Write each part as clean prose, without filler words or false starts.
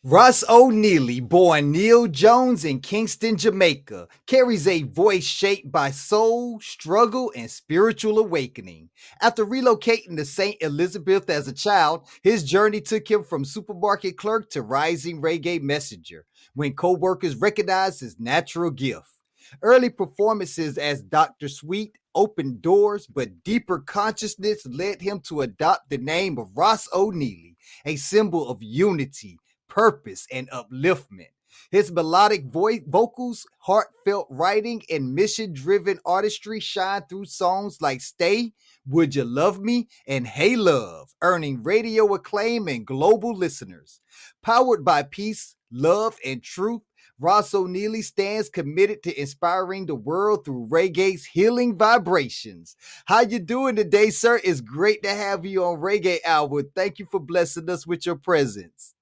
Russ Oneilly, born Neil Jones in Kingston, Jamaica, carries a voice shaped by soul, struggle, and spiritual awakening. After relocating to St. Elizabeth as a child, his journey took him from supermarket clerk to rising reggae messenger when co-workers recognized his natural gift. Early performances as Dr. Sweet opened doors, but deeper consciousness led him to adopt the name of Ross O'Neilly, a symbol of unity, purpose, and upliftment. His melodic vocals, heartfelt writing, and mission driven artistry shine through songs like Stay, Would You Love Me, and Hey Love, earning radio acclaim and global listeners. Powered by peace, love, and truth, Ross O'Neilly stands committed to inspiring the world through reggae's healing vibrations. How you doing today, sir? It's great to have you on Reggae Hour. Thank you for blessing us with your presence.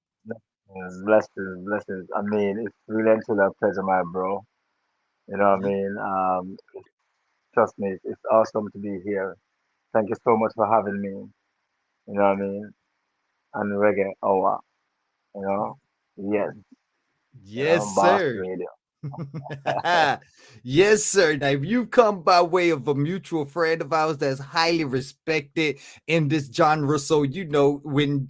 Blessings, blessings. I mean, it's really until a pleasure, my bro. You know what I mean? Trust me, it's awesome to be here. Thank you so much for having me. You know what I mean? And Reggae Hour, you know? Yes, Yes, Boss sir. Radio. Yes, sir. Now, if you've come by way of a mutual friend of ours that's highly respected in this genre, so you know when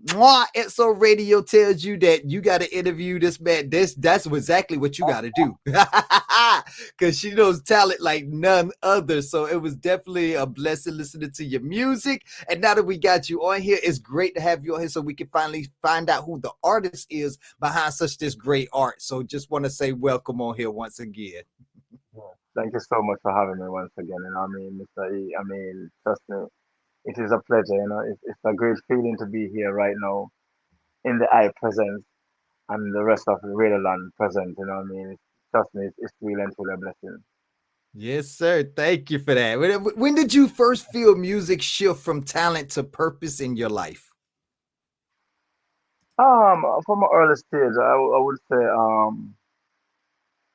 XO Radio tells you that you got to interview this man, that's exactly what you got to do, because she knows talent like none other. So it was definitely a blessing listening to your music. And now that we got you on here, it's great to have you on here so we can finally find out who the artist is behind such this great art. So just want to say welcome on here once again. Yeah. Thank you so much for having me once again. You know what I mean, Mr. E? I mean, trust me, it is a pleasure. It's a great feeling to be here right now in the I presence and the rest of the Radio Land present. You know what I mean? Trust me, it's really and truly a blessing. Yes, sir. Thank you for that. When did you first feel music shift from talent to purpose in your life? From an early stage, I would say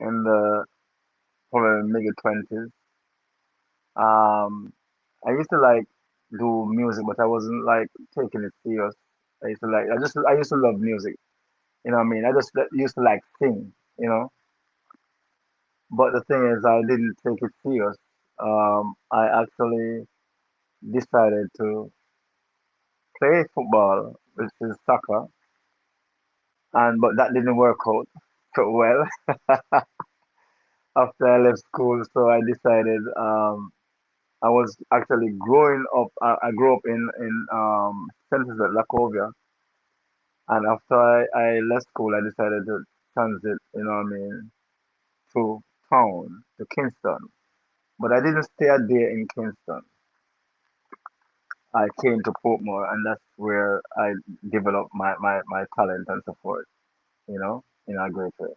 in the probably mid 20s. Um, I used to like do music, but I wasn't like taking it serious. I used to love music. You know what I mean? I just used to like sing. You know, but the thing is, I didn't take it serious. I actually decided to play football, which is soccer, and but that didn't work out so well after I left school. So I decided I was actually growing up. I grew up in St. Lakovia, and after I left school, I decided to transit. You know what I mean, to town to Kingston. But I didn't stay a day in Kingston. I came to Portmore, and that's where I developed my talent and support. In a great way.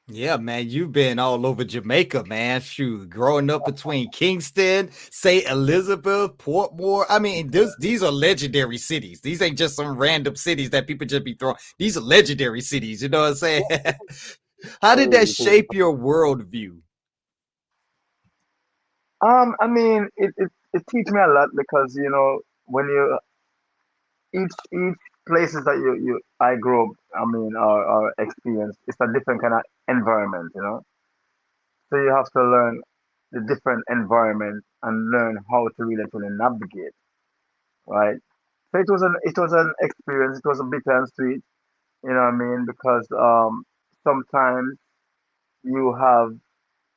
Yeah, man, you've been all over Jamaica, man. Shoot, growing up between Kingston, St. Elizabeth, Portmore. I mean, these are legendary cities. These ain't just some random cities that people just be throwing. These are legendary cities. You know what I'm saying? How did that It is. shape your worldview? I mean, it teach me a lot because when you each places that you I grew up, I mean, or experience, it's a different kind of environment, So you have to learn the different environment and learn how to really to navigate, right? So it was an experience. It was a bitter and sweet, you know what I mean? Because sometimes you have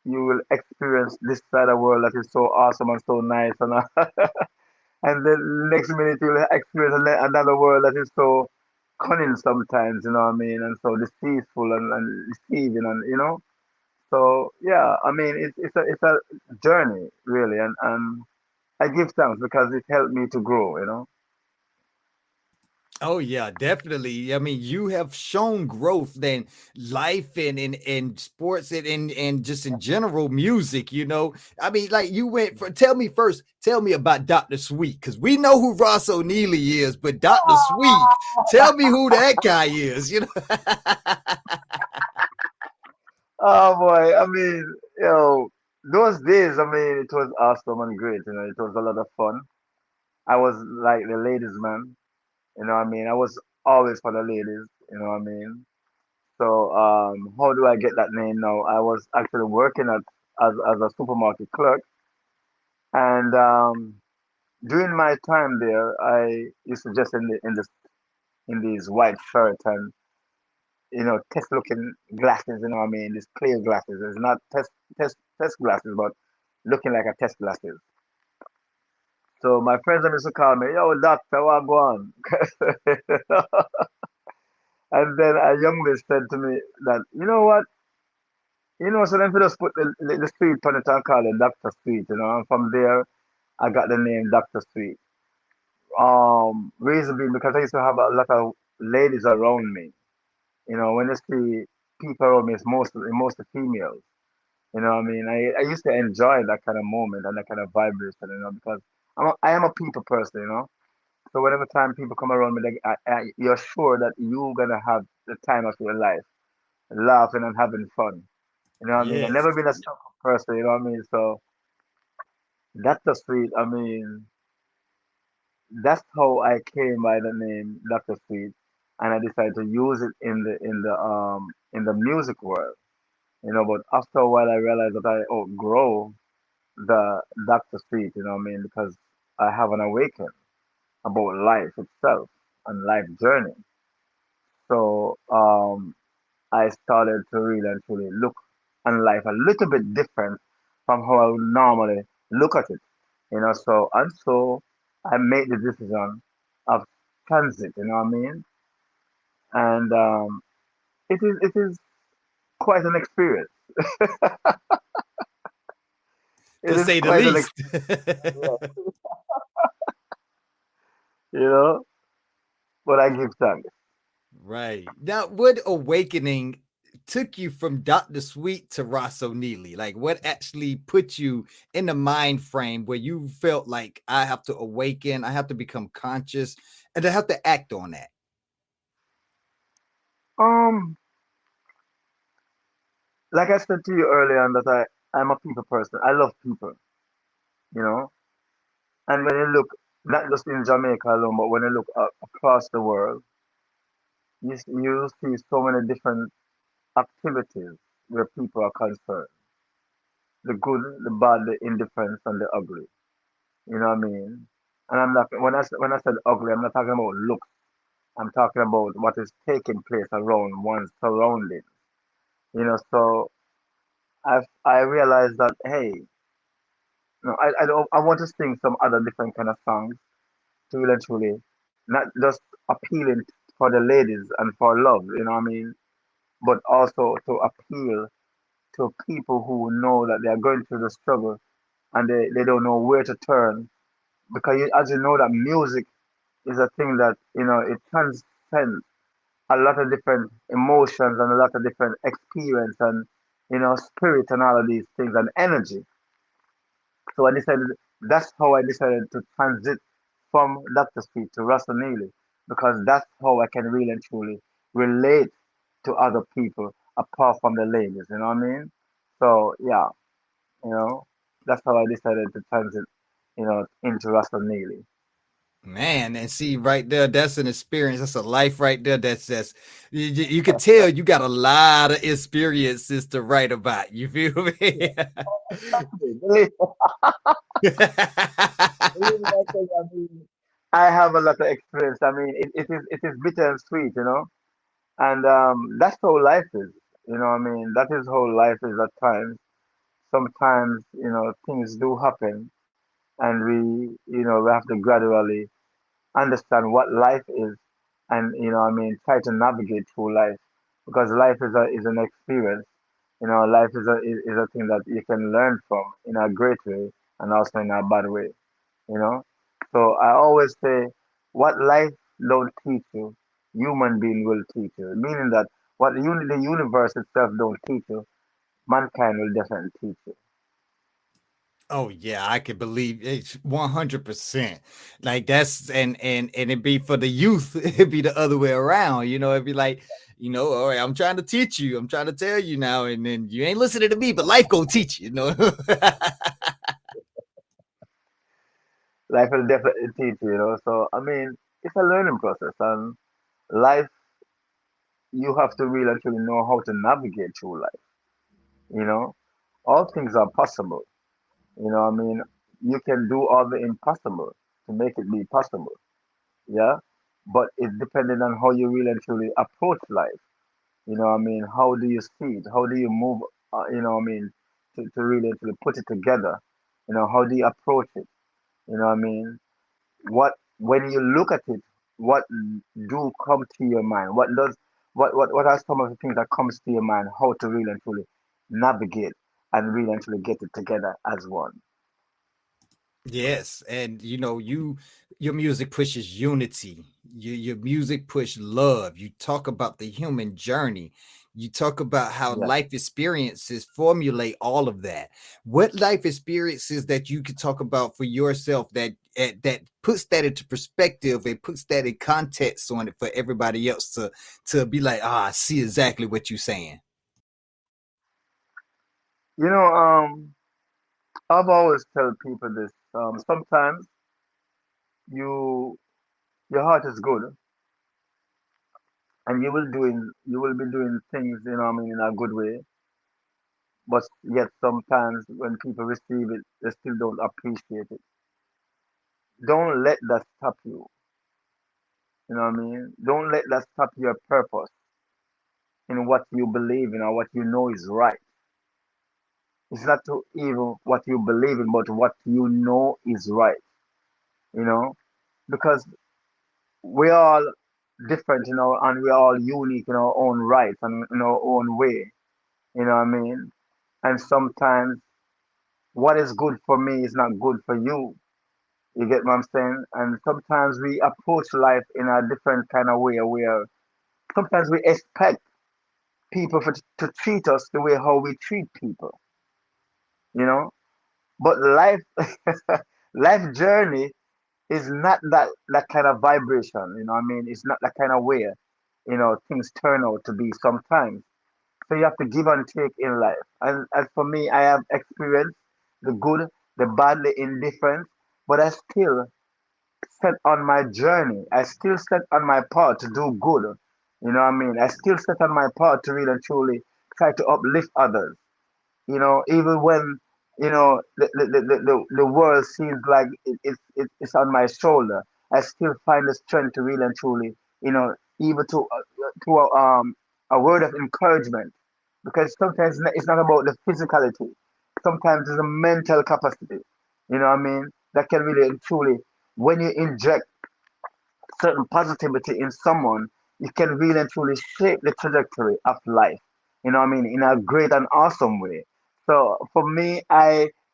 you will experience this side of the world that is so awesome and so nice, and then next minute you'll experience another world that is so cunning sometimes, you know what I mean, and so deceitful and deceiving, and so yeah, I mean it's a journey really, and I give thanks because it helped me to grow. Oh yeah, definitely. I mean, you have shown growth in life and in sports and just in general music, you know. I mean, like you went for tell me first, tell me about Dr. Sweet, because we know who Ross O'Neilly is, but Dr. Sweet, tell me who that guy is, you know. Oh boy, I mean, those days, I mean, it was awesome and great. It was a lot of fun. I was like the ladies' man. I mean, I was always for the ladies, you know what I mean? So how do I get that name now? I was actually working as a supermarket clerk, and during my time there, I used to just in these white shirts and test looking glasses, you know what I mean? These clear glasses. It's not test glasses, but looking like a test glasses. So my friends used to call me, yo, doctor, what go on? And then a young lady said to me that, you know what? So then we just put the street on it and call it Dr. Street, and from there I got the name Dr. Street. Reason being because I used to have a lot of ladies around me. When you see people around me, it's mostly females. You know what I mean? I used to enjoy that kind of moment and that kind of vibration, because I am a people person. So whenever time people come around me, you're sure that you're gonna have the time of your life, laughing and having fun. You know what I mean? I've Yes. never been a strong person, you know what I mean? So Dr. Sweet, I mean, that's how I came by the name Dr. Sweet, and I decided to use it in the music world. But after a while I realized that I outgrow the Dr. Sweet, you know what I mean? Because I have an awakening about life itself and life journey. So I started to really and truly look on life a little bit different from how I would normally look at it. So I made the decision of transit, you know what I mean? And it is quite an experience. It To is say the quite an least. experience, you know, but I give thanks. Right. Now, what awakening took you from Dr. Sweet to Ross O'Neilly? Like, what actually put you in the mind frame where you felt like I have to awaken, I have to become conscious, and I have to act on that? Um, like I said to you earlier, on that I'm a people person. I love people, you know. And when you look, not just in Jamaica alone, but when you look across the world, you see so many different activities where people are concerned. The good, the bad, the indifference, and the ugly. You know what I mean? And I'm not when I said ugly, I'm not talking about looks. I'm talking about what is taking place around one's surroundings. So I realized that hey, I want to sing some other different kind of songs to eventually not just appealing for the ladies and for love. You know what I mean? But also to appeal to people who know that they are going through the struggle and they don't know where to turn because as you know that music is a thing that it transcends a lot of different emotions and a lot of different experience and spirit and all of these things and energy. So that's how I decided to transit from Dr. Street to Russell Neely because that's how I can really and truly relate to other people apart from the ladies, you know what I mean? So yeah, you know, that's how I decided to transit, into Russell Neely. Man, and see right there, that's an experience. That's a life right there. That's you can tell you got a lot of experiences to write about. You feel Yeah. me? Believe, believe me, I tell you, I mean, I have a lot of experience. I mean, it is bitter and sweet, and that's how life is. You know what I mean? That is how life is at times. Sometimes, things do happen and we have to gradually understand what life is and, try to navigate through life because life is an experience. Life is a thing that you can learn from in a great way and also in a bad way, you know. So I always say, what life don't teach you, human being will teach you. Meaning that what the universe itself don't teach you, mankind will definitely teach you. Oh yeah, I could believe it's 100%. Like that's and it'd be for the youth, it'd be the other way around. It'd be like, all right, I'm trying to teach you, I'm trying to tell you now, and then you ain't listening to me, but life gonna teach you. Life will definitely teach you, So I mean, it's a learning process, and life, you have to really actually know how to navigate through life. You know, all things are possible. I mean, you can do all the impossible to make it be possible. Yeah, but it depending on how you really and truly approach life. I mean, how do you see it? How do you move? I mean, to really actually put it together. How do you approach it? I mean, what when you look at it, what do come to your mind? What are some of the things that comes to your mind? How to really and truly navigate and really and truly get it together as one. Yes, and your music pushes unity. Your music push love. You talk about the human journey. You talk about how Yeah. life experiences formulate all of that. What life experiences that you could talk about for yourself that puts that into perspective and puts that in context on it for everybody else to be like, I see exactly what you're saying. You know, I've always tell people this. Sometimes you your heart is good and you will be doing things, I mean, in a good way, but yet sometimes when people receive it, they still don't appreciate it. Don't let that stop you. You know what I mean? Don't let that stop your purpose in what you believe in or what you know is right. It's not to even what you believe in, but what you know is right. You know, because we're all different, and we're all unique in our own right and in our own way. You know what I mean? And sometimes what is good for me is not good for you. You get what I'm saying? And sometimes we approach life in a different kind of way where sometimes we expect people to treat us the way how we treat people, you know? But life life journey is not that kind of vibration, you know what I mean? It's not that kind of way, things turn out to be sometimes. So you have to give and take in life. And as for me, I have experienced the good, the bad, the indifferent, but I still set on my journey. I still set on my path to do good. You know what I mean? I still set on my path to really and truly try to uplift others. Even when, the world seems like it's on my shoulder, I still find the strength to really and truly, even to a word of encouragement, because sometimes it's not about the physicality. Sometimes it's a mental capacity. You know what I mean? That can really and truly, when you inject certain positivity in someone, you can really and truly shape the trajectory of life. You know what I mean? In a great and awesome way. So for me,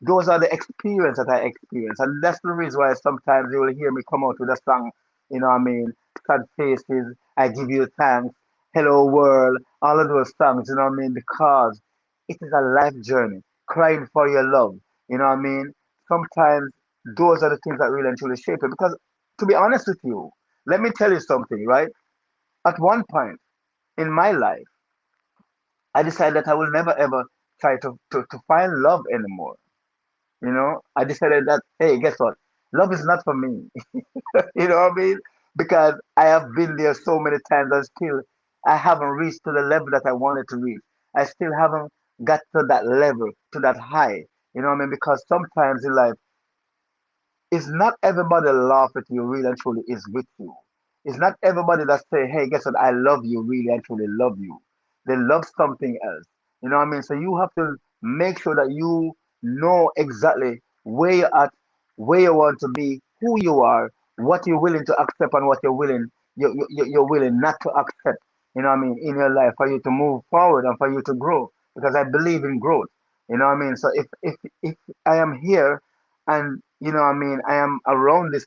those are the experience that I experience. And that's the reason why sometimes you will hear me come out with a song, you know what I mean? Sad faces, I give you thanks, hello world, all of those songs, you know what I mean? Because it is a life journey, crying for your love, you know what I mean? Sometimes those are the things that really and truly shape it. Because to be honest with you, let me tell you something, right? At one point in my life, I decided that I will never ever try to find love anymore. I decided that, hey, guess what? Love is not for me. You know what I mean? Because I have been there so many times and still I haven't reached to the level that I wanted to reach. I still haven't got to that level, to that high. You know what I mean? Because sometimes in life, it's not everybody laugh at you really and truly is with you. It's not everybody that say, hey, guess what, I love you, really and truly love you. They love something else. You know what I mean? So you have to make sure that you know exactly where you're at, where you want to be, who you are, what you're willing to accept and what you're willing not to accept. You know what I mean? In your life for you to move forward and for you to grow. Because I believe in growth. You know what I mean? So if I am here and I mean, I am around this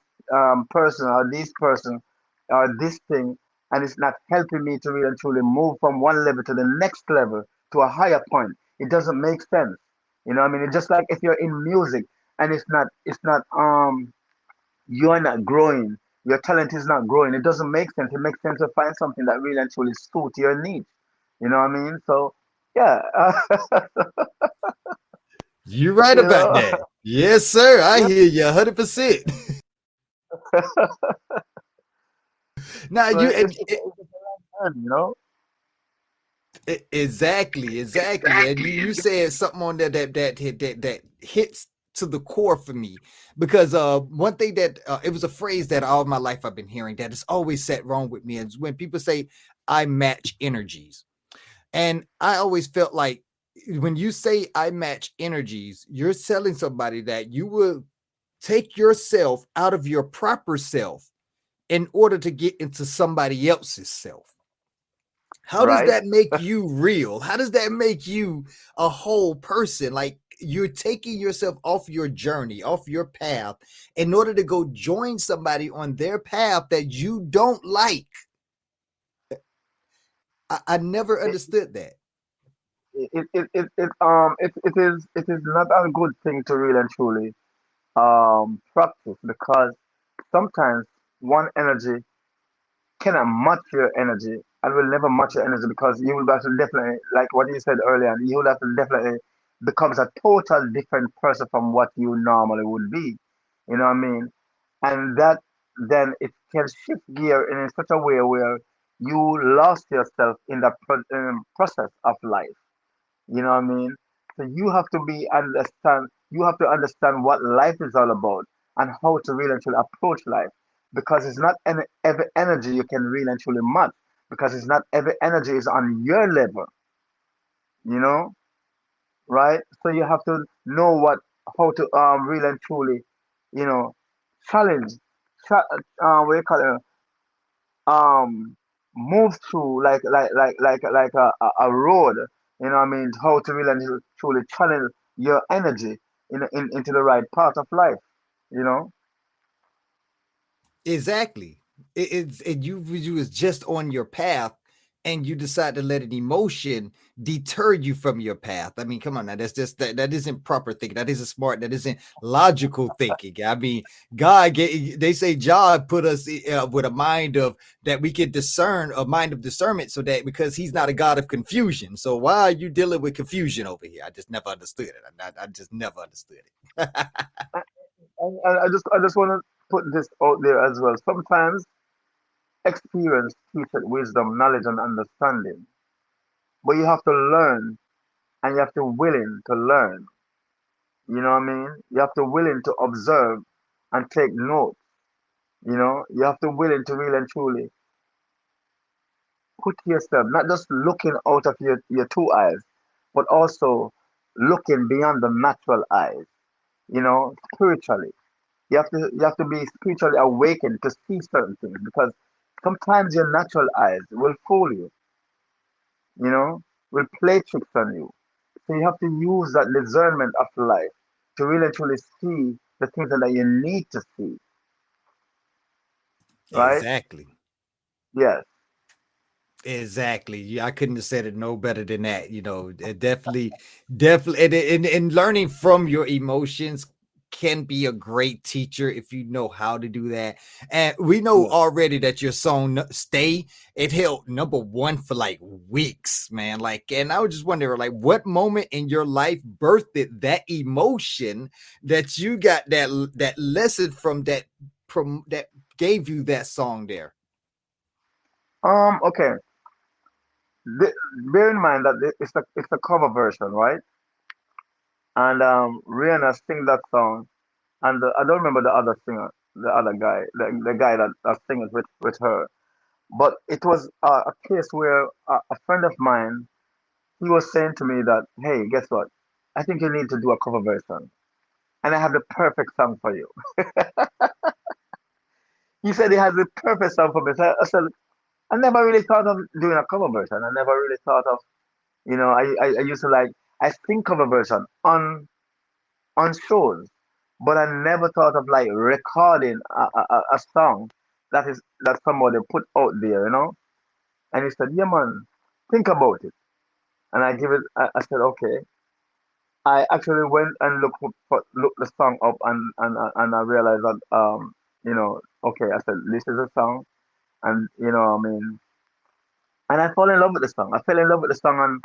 person or this person or this thing, and it's not helping me to really and truly move from one level to the next level to a higher point. It doesn't make sense. You know what I mean? It's just like if you're in music and it's not you're not growing, your talent is not growing. It doesn't make sense. It makes sense to find something that really and truly suits your needs. You know what I mean? So yeah, You're right you about know, that. Yes, sir. I yeah. hear you 100%. Now So you it's a learn, you know. exactly, exactly, and you said something on there that hits to the core for me because one thing that it was a phrase that all my life I've been hearing that has always sat wrong with me is when people say I match energies, and I always felt like when you say I match energies, you're telling somebody that you will take yourself out of your proper self in order to get into somebody else's self. How does Right? that make you real? How does that make you a whole person? Like you're taking yourself off your journey, off your path, in order to go join somebody on their path that you don't like. I never It, understood that. it is not a good thing to really and truly practice, because sometimes one energy cannot match your energy and will never match your energy, because you will have to definitely, like what you said earlier, you will have to definitely becomes a total different person from what you normally would be. You know what I mean? And that then it can shift gear in such a way where you lost yourself in the process of life. You know what I mean? So you have to understand what life is all about and how to really and truly approach life. Because it's not every energy you can really and truly match. Because it's not every energy is on your level, you know, right? So you have to know how to really and truly, you know, challenge, what do you call it? Move through like a road, you know what I mean, how to really and truly channel your energy into the right part of life, you know. Exactly. You was just on your path, and you decide to let an emotion deter you from your path. I mean, come on now, that's just that isn't proper thinking. That isn't smart. That isn't logical thinking. I mean, they say God put us with a mind of that we could discern a mind of discernment, so that because He's not a God of confusion. So why are you dealing with confusion over here? I just never understood it. I just never understood it. I just want to put this out there as well. Sometimes experience teaches wisdom, knowledge, and understanding, but you have to learn, and you have to willing to learn. You know what I mean? You have to willing to observe and take note. You know, you have to willing to really and truly put yourself, not just looking out of your two eyes, but also looking beyond the natural eyes, you know, spiritually. You have to be spiritually awakened to see certain things, because sometimes your natural eyes will fool you, you know, will play tricks on you. So you have to use that discernment of life to really and truly see the things that you need to see, right? Exactly. Yes. Exactly. Yeah, I couldn't have said it no better than that. It definitely, and learning from your emotions can be a great teacher if you know how to do that. And we know Yeah. already that your song "Stay" it held number one for like weeks, man. Like, and I was just wondering, like, what moment in your life birthed that emotion that you got that lesson from that gave you that song there? Okay. Th- Bear in mind that it's a cover version, right? And Rihanna sing that song, and I don't remember the other singer, the other guy, the guy that sings with her. But it was a case where a friend of mine, he was saying to me that, hey, guess what? I think you need to do a cover version, and I have the perfect song for you. He said he has the perfect song for me. So I said, I never really thought of doing a cover version. I never really thought of, I used to like, I sing cover version on shows, but I never thought of like recording a song that somebody put out there, you know. And he said, "Yeah, man, think about it." And I said, "Okay." I actually went and looked the song up, and I realized that okay. I said, "This is a song," and I mean, and I fall in love with the song. I fell in love with the song, and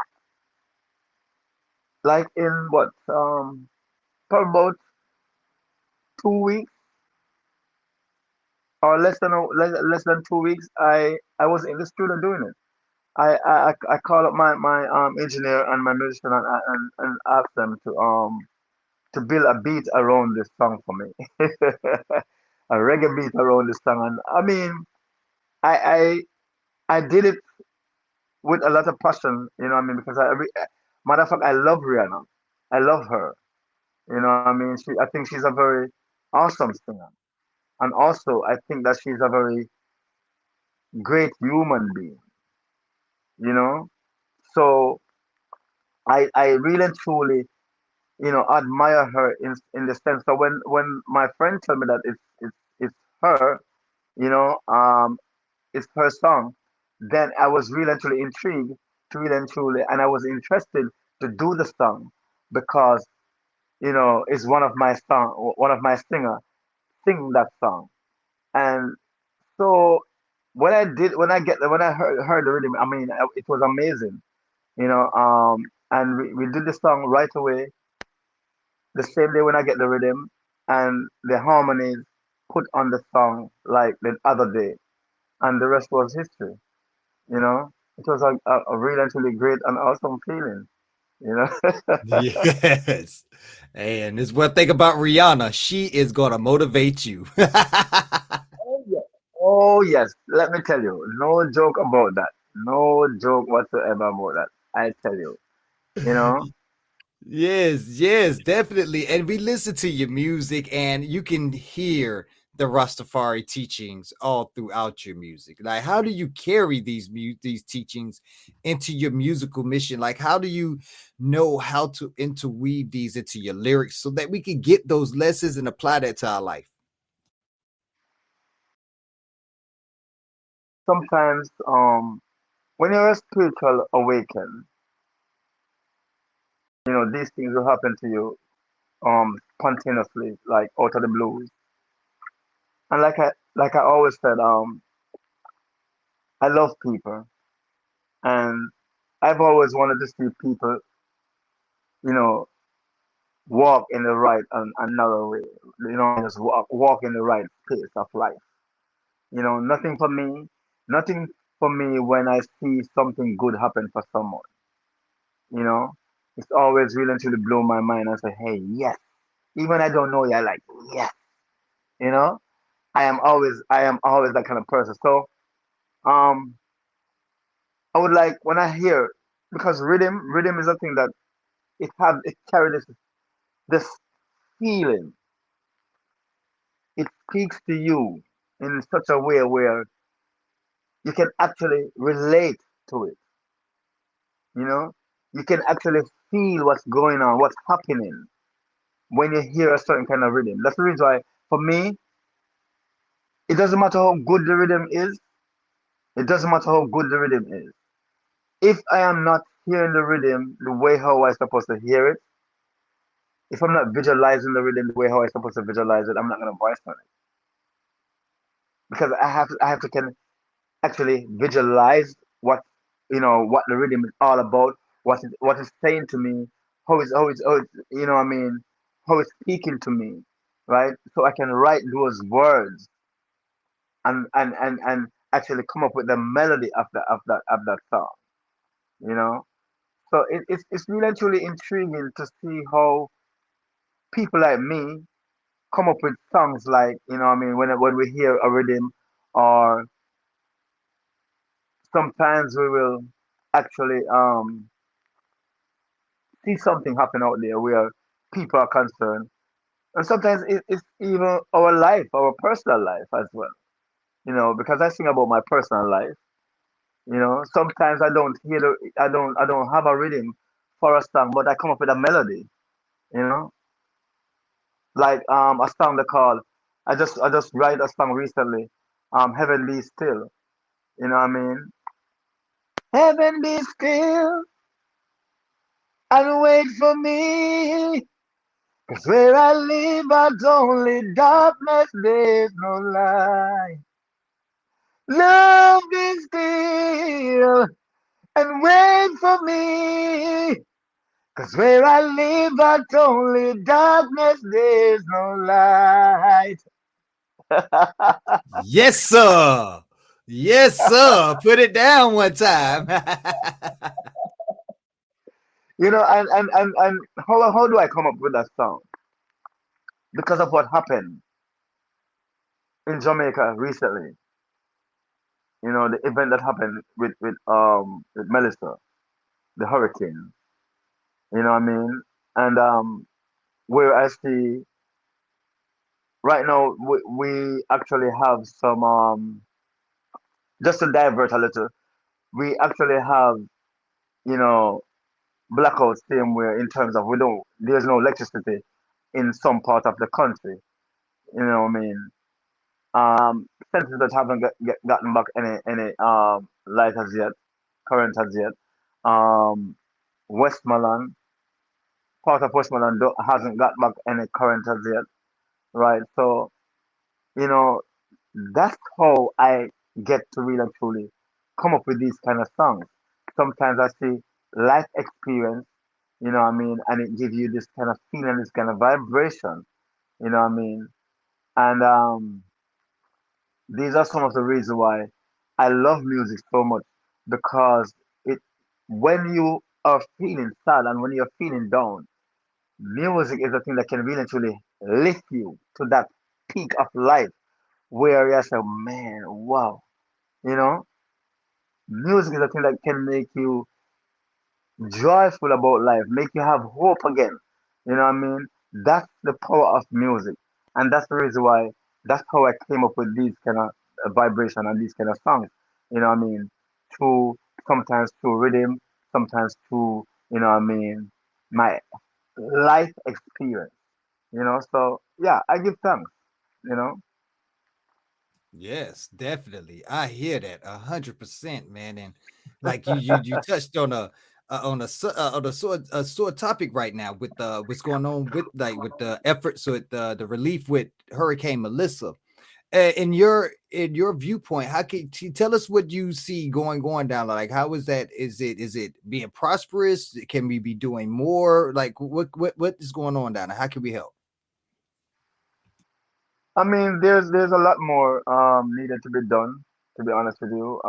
like in what for about 2 weeks or less than 2 weeks, I was in the studio doing it. I call up my engineer and my musician and ask them to build a beat around this song for me, a reggae beat around this song. And I mean, I I did it with a lot of passion, you know what I mean? Because matter of fact, I love Rihanna. I love her. You know what I mean? I think she's a very awesome singer. And also, I think that she's a very great human being, you know? So I really and truly, admire her in the sense that when my friend told me that it's her, you know, it's her song, then I was really and truly intrigued to really and truly, and I was interested to do the song because, it's one of my singer sing that song. And so when I heard the rhythm, I mean, it was amazing, and we did the song right away, the same day when I get the rhythm and the harmonies put on the song like the other day, and the rest was history. You know, it was a really and truly great and awesome feeling. You know. Yes. And this one thing about Rihanna, she is gonna motivate you. Oh yes. Oh yes. Let me tell you, no joke about that. No joke whatsoever about that. I tell you. You know. Yes, yes, definitely. And we listen to your music and you can hear the Rastafari teachings all throughout your music. Like how do you carry these teachings into your musical mission? Like how do you know how to interweave these into your lyrics so that we can get those lessons and apply that to our life? Sometimes, when you're a spiritual awaken, these things will happen to you, spontaneously, like out of the blues. And like I always said, I love people, and I've always wanted to see people, you know, walk in the right and narrow way. Just walk in the right pace of life. Nothing for me, nothing for me when I see something good happen for someone. You know, it's always really to blow my mind and say, hey, yes. Even I don't know you, I like, yes. You know, I am always that kind of person. So, um, I would like when I hear, because rhythm is a thing that it carries this feeling. It speaks to you in such a way where you can actually relate to it. You know, you can actually feel what's going on, what's happening when you hear a certain kind of rhythm. That's the reason why, for me, it doesn't matter how good the rhythm is. It doesn't matter how good the rhythm is. If I am not hearing the rhythm the way how I supposed to hear it, if I'm not visualizing the rhythm the way how I supposed to visualize it, I'm not gonna voice on it because I have to can actually visualize what the rhythm is all about, what it's saying to me, how it's what I mean, how it's speaking to me, right? So I can write those words and actually come up with the melody of that song, you know. So it's really and truly intriguing to see how people like me come up with songs like, what I mean, when we hear a rhythm, or sometimes we will actually see something happen out there where people are concerned. And sometimes it's even our life, our personal life as well. Because I sing about my personal life. Sometimes I don't have a rhythm for a song, but I come up with a melody. You know, like a song they call. I just write a song recently. Heaven Be Still. You know what I mean? Heaven be still and wait for me. 'Cause where I live, it's only darkness, there's no light. Love be still and wait for me. 'Cause where I live, it's only darkness, there's no light. Yes, sir. Yes, sir. Put it down one time. And how do I come up with that song? Because of what happened in Jamaica recently. The event that happened with Melissa, the hurricane. You know what I mean? And where I see right now, we actually have some just to divert a little. We actually have you know blackouts same where in terms of we don't there's no electricity in some part of the country. You know what I mean? Centers that haven't gotten back any light as yet, current as yet. Westmoreland, part of Westmoreland hasn't got back any current as yet, right? So you know that's how I get to really and truly come up with these kind of songs. Sometimes I see life experience, you know what I mean, and it gives you this kind of feeling, this kind of vibration, you know what I mean, and these are some of the reasons why I love music so much because it when you are feeling sad and when you're feeling down, music is the thing that can really and truly lift you to that peak of life where you say, man, wow, you know, music is the thing that can make you joyful about life, make you have hope again. You know what I mean? That's the power of music, and that's the reason why. That's how I came up with these kind of vibration and these kind of songs. You know what I mean? Through sometimes through rhythm, sometimes through what I mean, my life experience. So yeah, I give thanks. You know. Yes, definitely. I hear that 100%, man. And like you touched on a sore topic right now with what's going on with like with the efforts with the relief with Hurricane Melissa. In your viewpoint, how can you tell us what you see going down? Like, how is that? Is it being prosperous? Can we be doing more? Like, what is going on down there? How can we help? I mean, there's a lot more needed to be done. To be honest with you,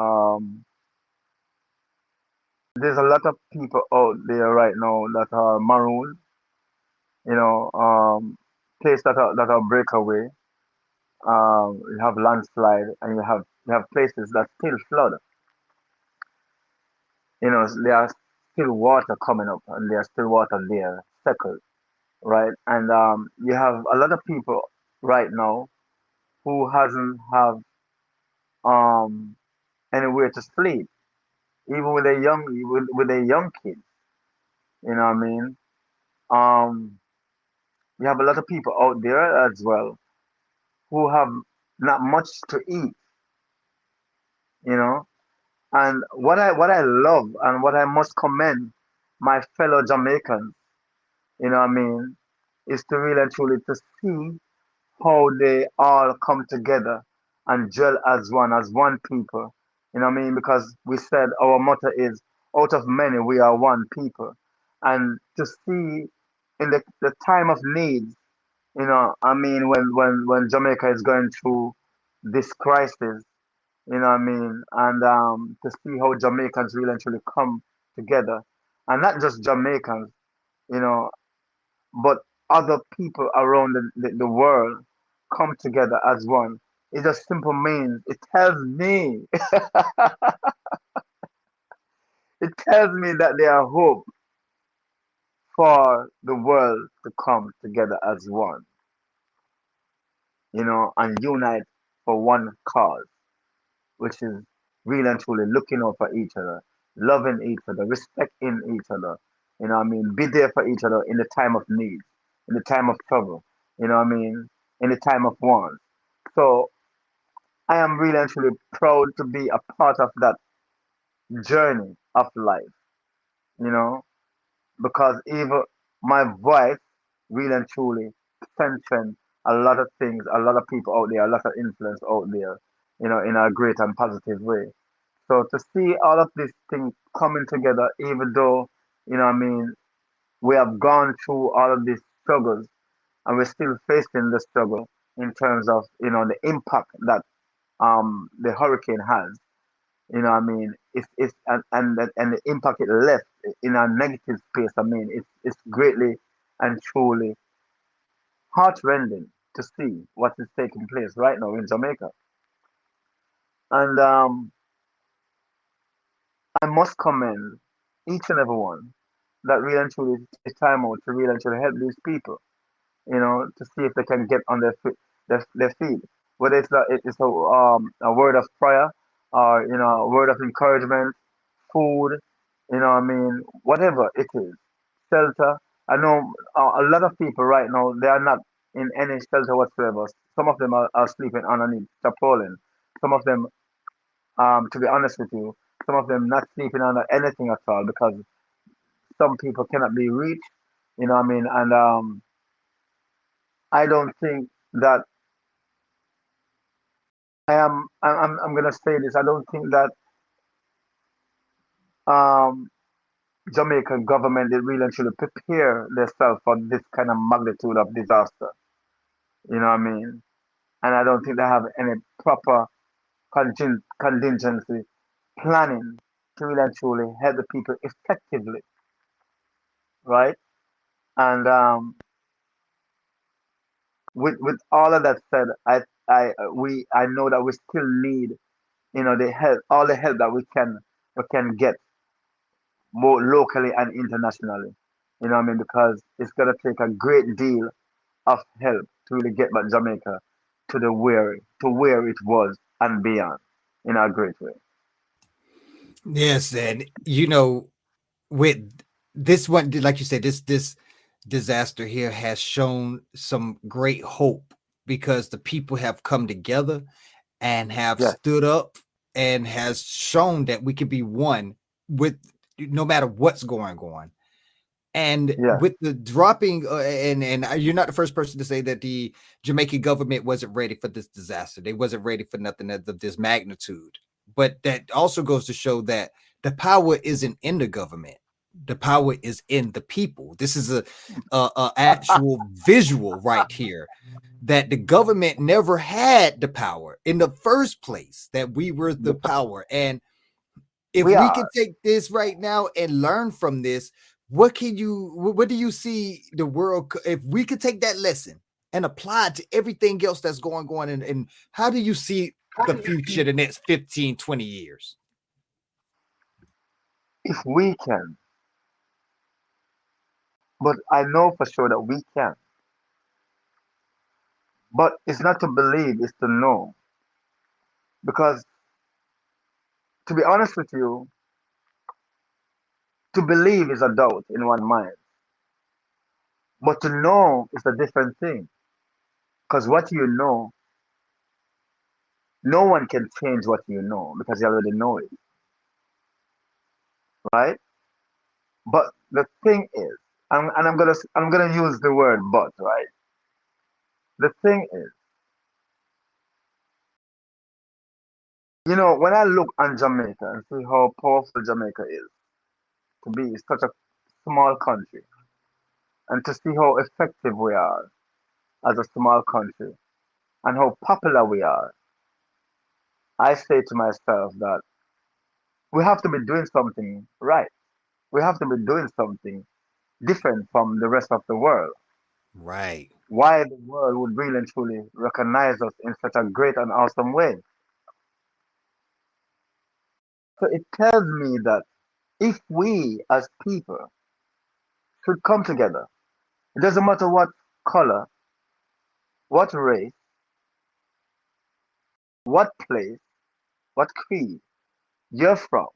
there's a lot of people out there right now that are maroon, you know, places that are breakaway. You have landslide, and you have places that still flood. There are still water coming up, and there's still water there, settled, right? And you have a lot of people right now who hasn't have um anywhere to sleep, even with their young kids. You know what I mean? Um, you have a lot of people out there as well who have not much to eat, you know. And what I love and what I must commend my fellow Jamaicans, you know what I mean, is to really and truly to see how they all come together and gel as one people. You know what I mean? Because we said our motto is out of many we are one people. And to see in the time of need, I mean when Jamaica is going through this crisis, you know what I mean? And to see how Jamaicans really and truly come together. And not just Jamaicans, you know, but other people around the world come together as one. It just simple means it tells me that there are hope for the world to come together as one, and unite for one cause, which is really and truly looking out for each other, loving each other, respecting each other. You know what I mean? Be there for each other in the time of need, in the time of trouble. You know what I mean? In the time of want. So I am really and truly proud to be a part of that journey of life, you know, because even my voice really and truly strengthen a lot of things, a lot of people out there, a lot of influence out there, in a great and positive way. So to see all of these things coming together, even though, I mean, we have gone through all of these struggles and we're still facing the struggle. in terms of the impact that the hurricane has. I mean, it's and the impact it left in a negative space. I mean, it's greatly and truly heartrending to see what is taking place right now in Jamaica. And I must commend each and every one that really and truly take time out to really and truly help these people, to see if they can get on their feet. Whether it's a word of prayer or a word of encouragement, food, I mean, whatever it is, shelter. I know a lot of people right now they are not in any shelter whatsoever. Some of them are sleeping underneath tarpaulin. Some of them, to be honest with you, some of them not sleeping under anything at all because some people cannot be reached. I mean, and I don't think that I'm gonna say this. I don't think that um, Jamaican government did really and truly prepare themselves for this kind of magnitude of disaster. You know what I mean? And I don't think they have any proper contingency planning to really and truly help the people effectively, right? And with all of that said, I know that we still need the help, all the help that we can get both locally and internationally. You know what I mean? Because it's gonna take a great deal of help to really get back Jamaica to where it was and beyond in a great way. Yes, and with this one, like you said, this disaster here has shown some great hope because the people have come together and have Yes, stood up and has shown that we can be one with no matter what's going on. And yes, with the dropping, and you're not the first person to say that the Jamaican government wasn't ready for this disaster. They wasn't ready for nothing of this magnitude. But that also goes to show that the power isn't in the government. The power is in the people. This is a actual visual right here that the government never had the power in the first place. That we were the power, and if we we could are. take this right now and learn from this, what do you see the world if we could take that lesson and apply it to everything else that's going on, and how do you see the future the next 15, 20 years? If we can, but I know for sure that we can. But it's not to believe, it's to know. Because to be honest with you, to believe is a doubt in one mind. But to know is a different thing. Because what you know, no one can change what you know because you already know it, right? But the thing is, and I'm gonna use the word but, right? The thing is, when I look on Jamaica and see how powerful Jamaica is to be such a small country, and to see how effective we are as a small country, and how popular we are, I say to myself that we have to be doing something right. We have to be doing something different from the rest of the world. Right. Why the world would really and truly recognize us in such a great and awesome way. So it tells me that if we as people should come together, it doesn't matter what color, what race, what place, what creed you're from,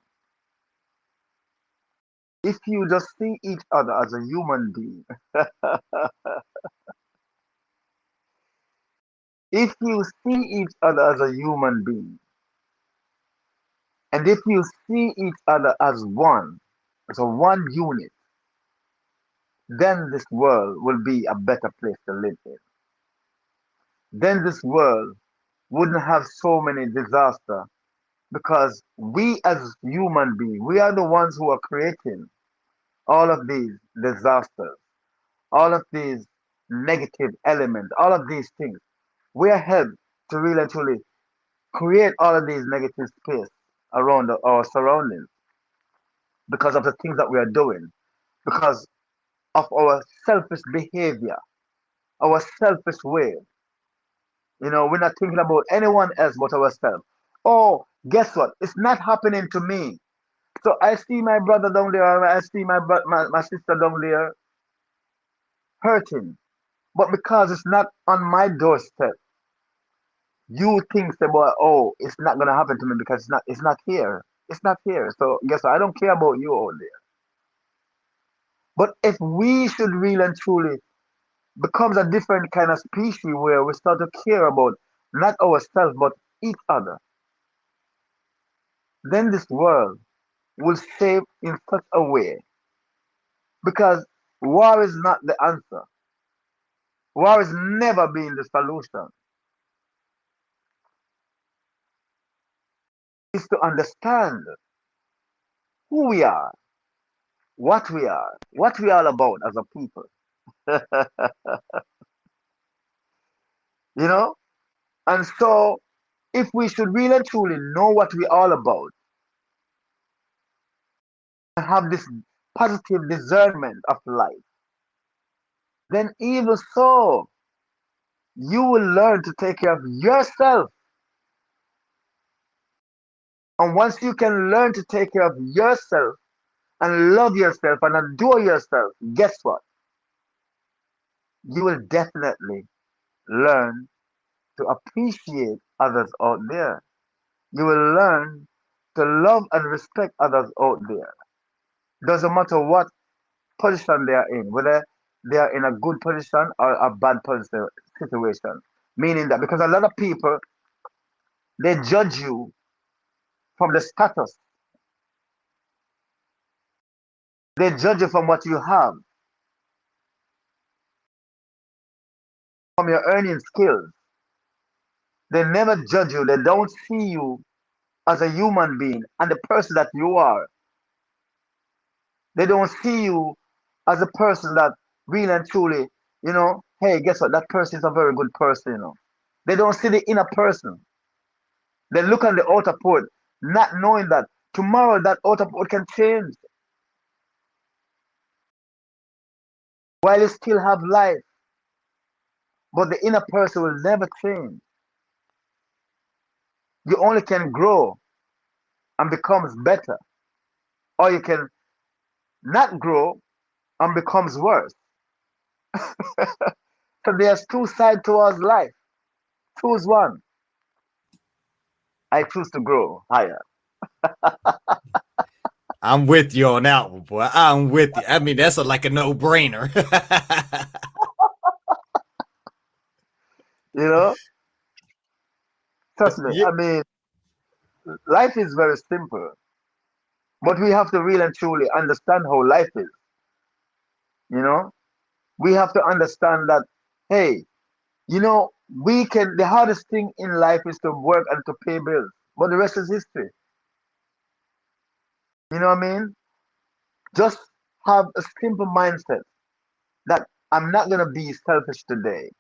if you just see each other as a human being, if you see each other as a human being, and if you see each other as one, as a one unit, then this world will be a better place to live in. Then this world wouldn't have so many disasters because we as human beings, we are the ones who are creating all of these disasters, all of these negative elements, all of these things. we are helped to really and truly create all of these negative space around our surroundings because of the things that we are doing, because of our selfish behavior, our selfish way. We're not thinking about anyone else but ourselves. Oh, guess what? It's not happening to me. So I see my brother down there, I see my sister down there hurting. But because it's not on my doorstep, you think about, oh, it's not gonna happen to me because it's not here. It's not here. So guess what? I don't care about you out there. But if we should really and truly becomes a different kind of species where we start to care about not ourselves but each other, then this world will shape in such a way, because war is not the answer. War has never been the solution. It's to understand who we are, what we are all about as a people. you know? And so, if we should really and truly know what we are all about and have this positive discernment of life, then even so, you will learn to take care of yourself. And once you can learn to take care of yourself and love yourself and adore yourself, guess what? You will definitely learn to appreciate others out there. You will learn to love and respect others out there. Doesn't matter what position they are in, whether they are in a good position or a bad situation. Meaning that because a lot of people, they judge you from the status, they judge you from what you have, from your earning skills. They never judge you. They don't see you as a human being and the person that you are. They don't see you as a person that really and truly, hey, guess what? That person is a very good person. They don't see the inner person. They look at the outer port, not knowing that tomorrow that outer port can change. While you still have life, but the inner person will never change. You only can grow and becomes better, or you can not grow and becomes worse. So there's two sides towards life. Choose one. I choose to grow higher. I'm with you on that one, boy. I'm with you. I mean, that's like a no brainer. You know, trust me. Yeah, I mean, life is very simple, but we have to really and truly understand how life is. You know, we have to understand that, hey, the hardest thing in life is to work and to pay bills, but the rest is history. You know what I mean? Just have a simple mindset that I'm not going to be selfish today.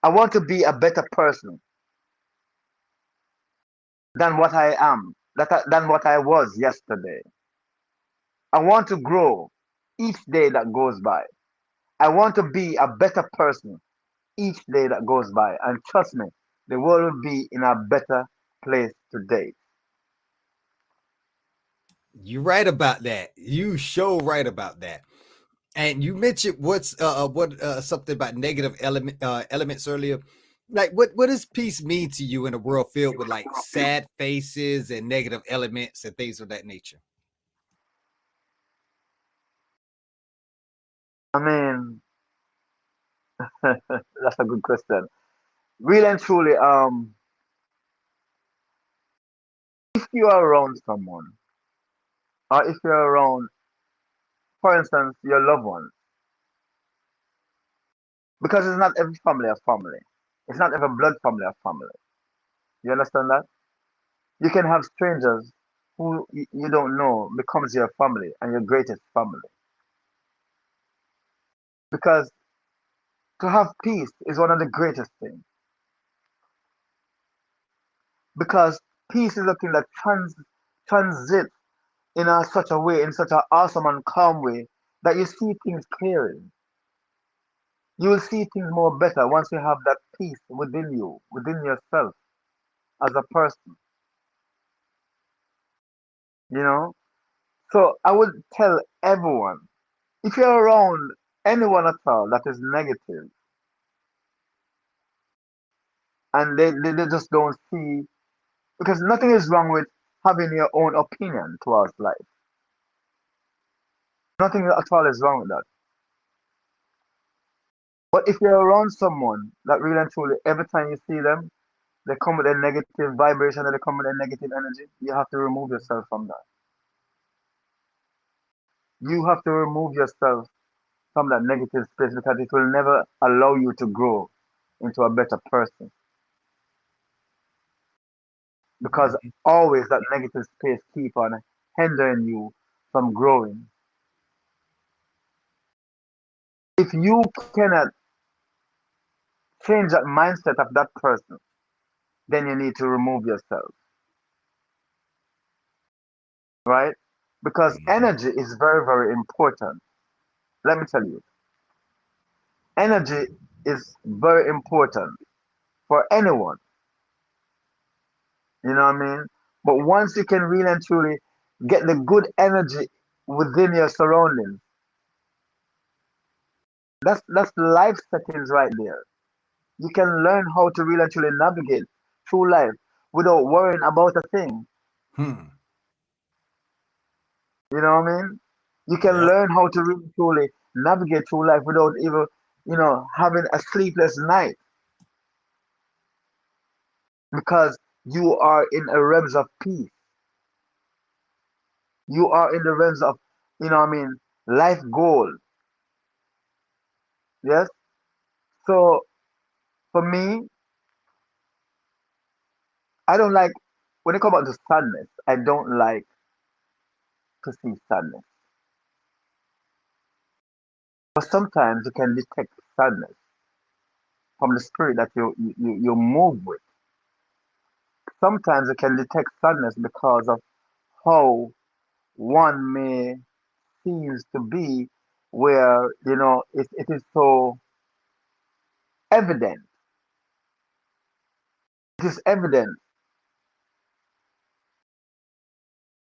I want to be a better person than what I am, than what I was yesterday. I want to grow each day that goes by. I want to be a better person each day that goes by. And trust me, the world will be in a better place today. you're right about that. You show right about that. And you mentioned what something about negative elements earlier. Like what does peace mean to you in a world filled with like sad faces and negative elements and things of that nature? I mean, that's a good question. Really and truly, if you are around someone, or if you're around, for instance, your loved ones, because it's not every family a family. It's not every blood family a family. You understand that? You can have strangers who you don't know becomes your family and your greatest family. Because to have peace is one of the greatest things. because peace is a thing that transits in such a way, in such an awesome and calm way, that you see things clearly. You will see things more better once you have that peace within you, within yourself as a person, you know? So I would tell everyone, if you're around anyone at all that is negative and they just don't see, because nothing is wrong with having your own opinion towards life. Nothing at all is wrong with that. But if you're around someone that really and truly, every time you see them, they come with a negative vibration or they come with a negative energy, you have to remove yourself from that. You have to remove yourself from that negative space because it will never allow you to grow into a better person. Because Mhm. always that negative space keep on hindering you from growing. If you cannot change that mindset of that person, then you need to remove yourself, right? Because Mhm. energy is very, very important. Let me tell you, energy is very important for anyone. You know what I mean? But once you can really and truly get the good energy within your surroundings, that's the life settings right there. You can learn how to really and truly navigate through life without worrying about a thing. Hmm. You know what I mean? You can Yep. learn how to really truly navigate through life without even, having a sleepless night because you are in a realms of peace. You are in the realms of, life goal. Yes. So for me, I don't like when it comes out to sadness. I don't like to see sadness, but sometimes you can detect sadness from the spirit that you move with. Sometimes you can detect sadness because of how one may seems to be, where it is so evident. It is evident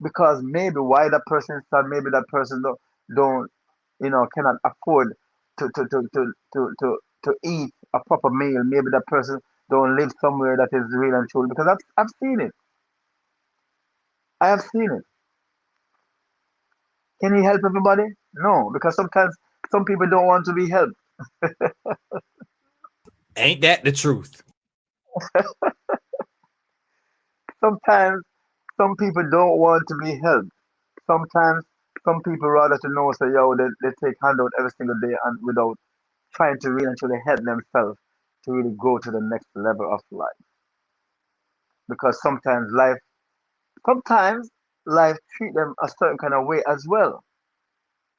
because maybe why that person is sad, maybe that person don't cannot afford to eat a proper meal. Maybe that person don't live somewhere that is real and true. Because I've seen it. I have seen it. Can you help everybody? No, because sometimes some people don't want to be helped. Ain't that the truth? Sometimes some people don't want to be helped. Sometimes some people rather to know say yo they take handout every single day and without trying to really actually help themselves to really go to the next level of life. Because sometimes life treat them a certain kind of way as well.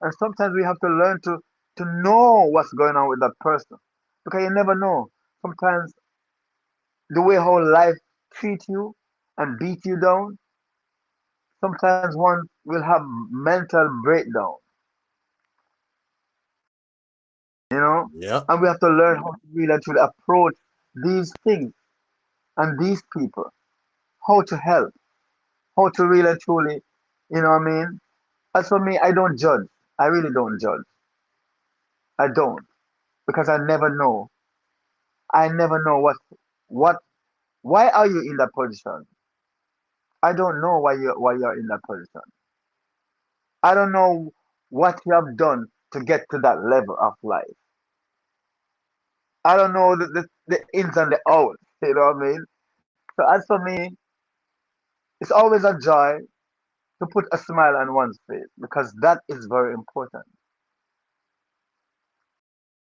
And sometimes we have to learn to know what's going on with that person. Because you never know. Sometimes the way how life treat you and beat you down, sometimes one will have mental breakdown, you know? Yep. And we have to learn how to really actually approach these things and these people, how to help, how to really truly, you know what I mean? As for me, I don't judge. I really don't judge. I don't. Because I never know. I never know what why are you in that position? I don't know why you're in that position. I don't know what you have done to get to that level of life. I don't know the ins and the outs, you know what I mean? So as for me, it's always a joy to put a smile on one's face because that is very important.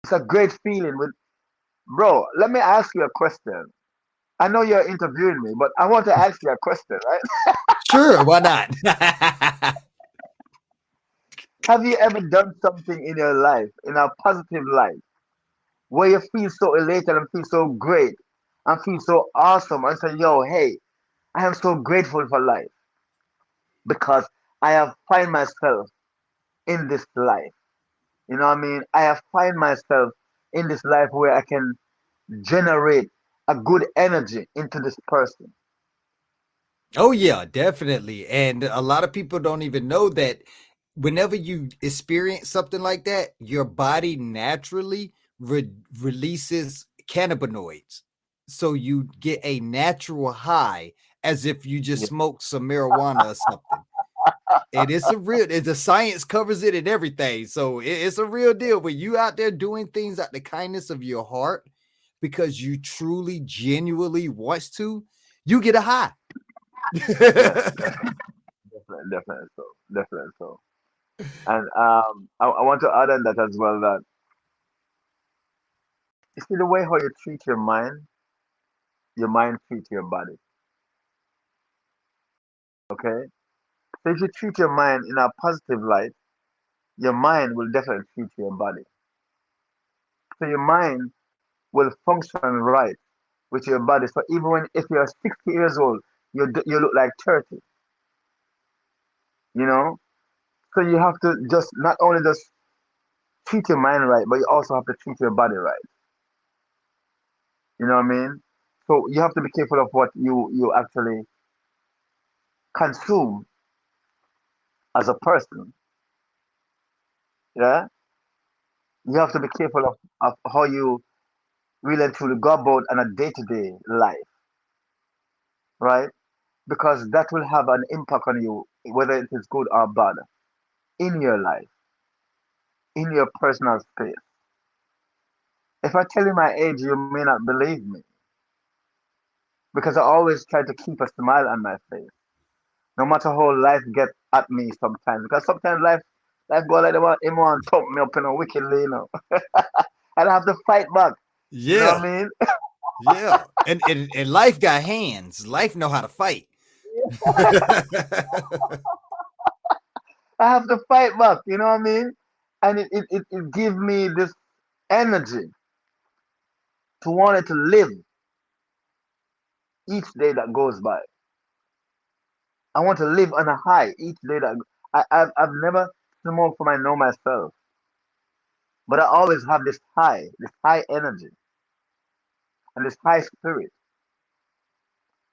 It's a great feeling with bro. Let me ask you a question. I know you're interviewing me, but I want to ask you a question, right? Sure, why not? Have you ever done something in your life, in a positive life, where you feel so elated and feel so great and feel so awesome and say, yo, hey, I am so grateful for life because I have find myself in this life. You know what I mean? I have find myself in this life where I can generate a good energy into this person. Oh yeah, definitely. And a lot of people don't even know that whenever you experience something like that, your body naturally releases cannabinoids. So you get a natural high as if you just Yeah, smoked some marijuana or something. And it's a real the science covers it and everything. So it's a real deal. When you out there doing things out the kindness of your heart because you truly genuinely wants to, you get a high. yeah, definitely, definitely so, definitely so. And I want to add on that as well that you see the way how you treat your mind treats your body. Okay, so if you treat your mind in a positive light, your mind will definitely treat your body. So your mind will function right with your body. So even when if you're 60 years old, you look like 30. You know, so you have to just not only just treat your mind right, but you also have to treat your body right. You know what I mean? So you have to be careful of what you actually consume as a person. Yeah, you have to be careful of how you really and truly go about on a day-to-day life, right? Because that will have an impact on you, whether it is good or bad, in your life, in your personal space. If I tell you my age, you may not believe me because I always try to keep a smile on my face, no matter how life get at me sometimes. Because sometimes life go like it want to thump me up, wickedly, and I have to fight back. You know what Yeah, I mean? yeah. And life got hands. Life know how to fight. I have to fight back. You know what I mean? And it gives me this energy to want it to live each day that goes by. I want to live on a high each day that I've never smoked for I know myself, but I always have this high energy and this high spirit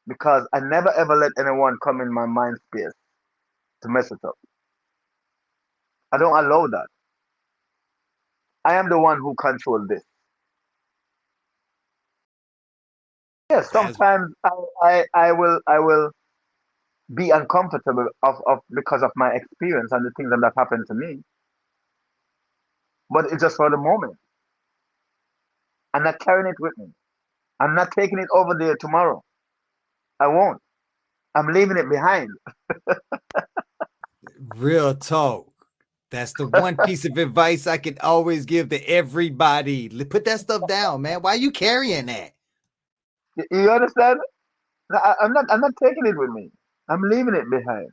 because I never ever let anyone come in my mind space to mess it up. I don't allow that. I am the one who controls this. Yes, That's sometimes I will be uncomfortable of because of my experience and the things that have happened to me, but it's just for the moment. I'm not carrying it with me. I'm not taking it over there tomorrow. I won't. I'm leaving it behind. real talk. That's the one piece of advice I can always give to everybody. Put that stuff down, man. Why are you carrying that? You understand? I'm not taking it with me. I'm leaving it behind.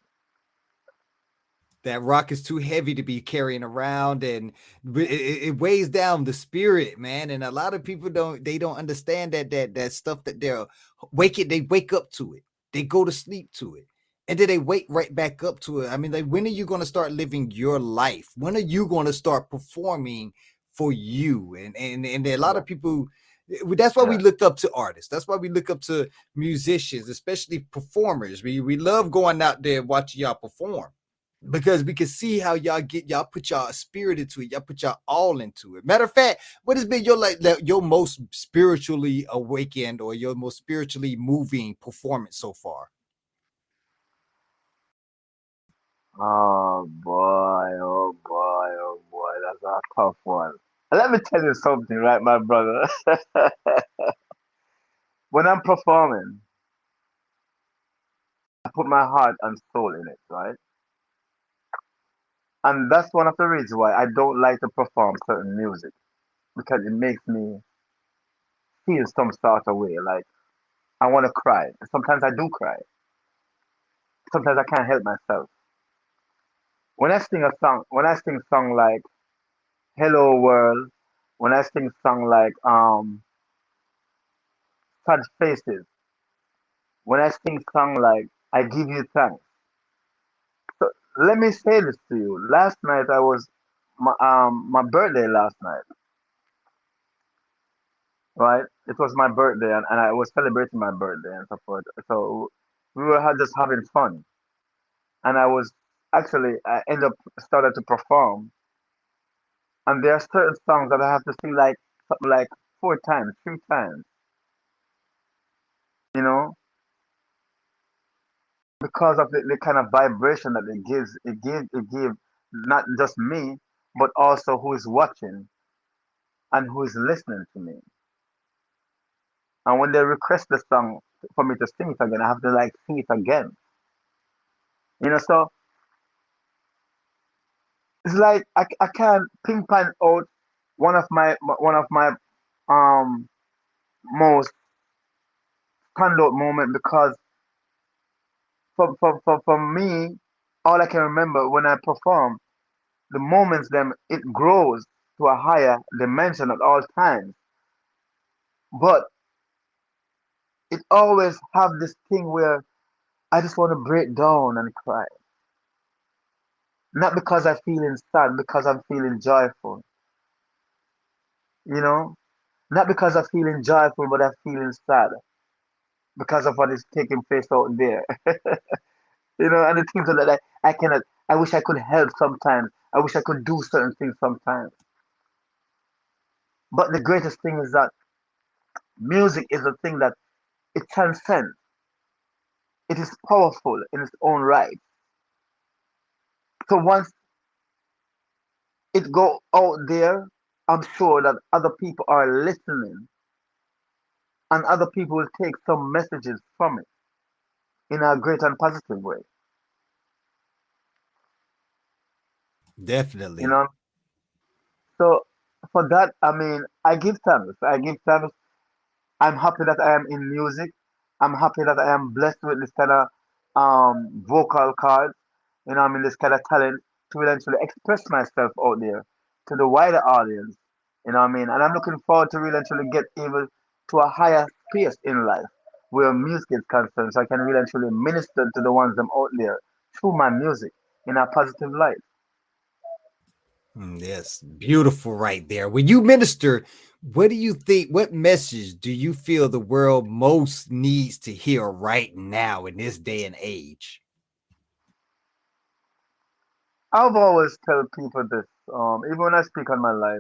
That rock is too heavy to be carrying around, and it weighs down the spirit, man. And a lot of people don't understand that stuff that they're waking. They wake up to it. They go to sleep to it. And then they wake right back up to it. I mean, like, when are you going to start living your life? When are you going to start performing for you? And a lot Yeah, of people, that's why we yeah, look up to artists. That's why we look up to musicians, especially performers. We love going out there and watching y'all perform because we can see how y'all put y'all spirit into it, y'all put y'all all into it. Matter of fact, what has been your your most spiritually awakened or your most spiritually moving performance so far? Oh boy, oh boy, oh boy, that's a tough one. Let me tell you something, right, my brother? When I'm performing, I put my heart and soul in it, right? And that's one of the reasons why I don't like to perform certain music because it makes me feel some sort of way. Like I want to cry. Sometimes I do cry. Sometimes I can't help myself. When I sing song like "Hello World," when I sing song like "Sad Faces," when I sing song like I give you thanks. So let me say this to you. Last night I was my birthday last night, right? It was my birthday and I was celebrating my birthday and so forth. So we were just having fun. And I end up started to perform, and there are certain songs that I have to sing like something like 4 times, 3 times, you know, because of the kind of vibration that it gives not just me, but also who is watching and who is listening to me. And when they request the song for me to sing it again, I have to like sing it again, so it's like I can't pinpoint out one of my um most standout moment because for me, all I can remember when I perform, the moments them it grows to a higher dimension at all times. But it always have this thing where I just want to break down and cry. Not because I'm feeling sad, because I'm feeling joyful, you know? Not because I'm feeling joyful, but I'm feeling sad because of what is taking place out there. And the things that I cannot, I wish I could help sometimes. I wish I could do certain things sometimes. But the greatest thing is that music is a thing that it transcends. It is powerful in its own right. So once it go out there, I'm sure that other people are listening and other people will take some messages from it in a great and positive way. You Definitely. know? So for that, I mean, I give thanks. I give thanks. I'm happy that I am in music. I'm happy that I am blessed with this kind of vocal cords. I'm in this kind of talent to eventually express myself out there to the wider audience. You know what I mean? And I'm looking forward to really actually get able to a higher space in life where music is concerned, so I can really actually minister to the ones I'm out there through my music in a positive light. Yes, beautiful right there. When you minister, what do you think? What message do you feel the world most needs to hear right now in this day and age? I've always tell people this, even when I speak on my life,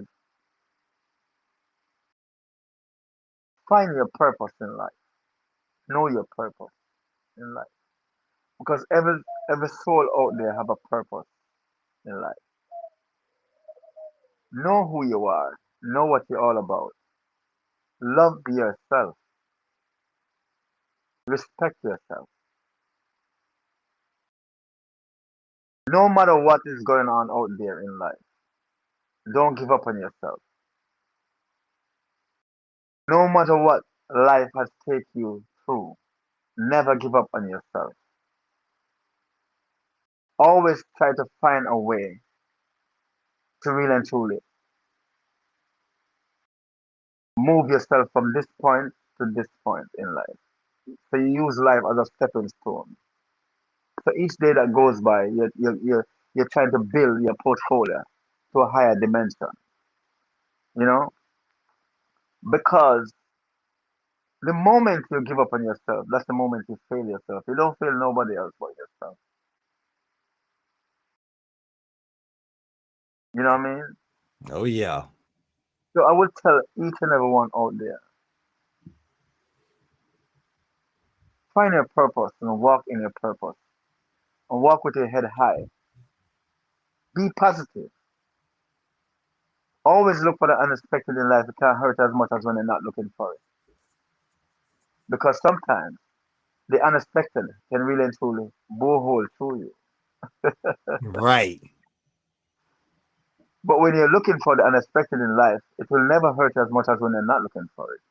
find your purpose in life. Know your purpose in life. Because every soul out there have a purpose in life. Know who you are. Know what you're all about. Love yourself. Respect yourself. No matter what is going on out there in life, don't give up on yourself. No matter what life has taken you through, never give up on yourself. Always try to find a way to really and truly move yourself from this point to this point in life. So you use life as a stepping stone. So each day that goes by, you're trying to build your portfolio to a higher dimension, you know? Because the moment you give up on yourself, that's the moment you fail yourself. You don't fail nobody else but yourself. You know what I mean? Oh yeah. So I would tell each and every one out there, find your purpose and walk in your purpose. And walk with your head high. Be positive. Always look for the unexpected in life. It can't hurt as much as when you're not looking for it. Because sometimes the unexpected can really and truly bore hole through you. Right. But when you're looking for the unexpected in life, it will never hurt as much as when you're not looking for it.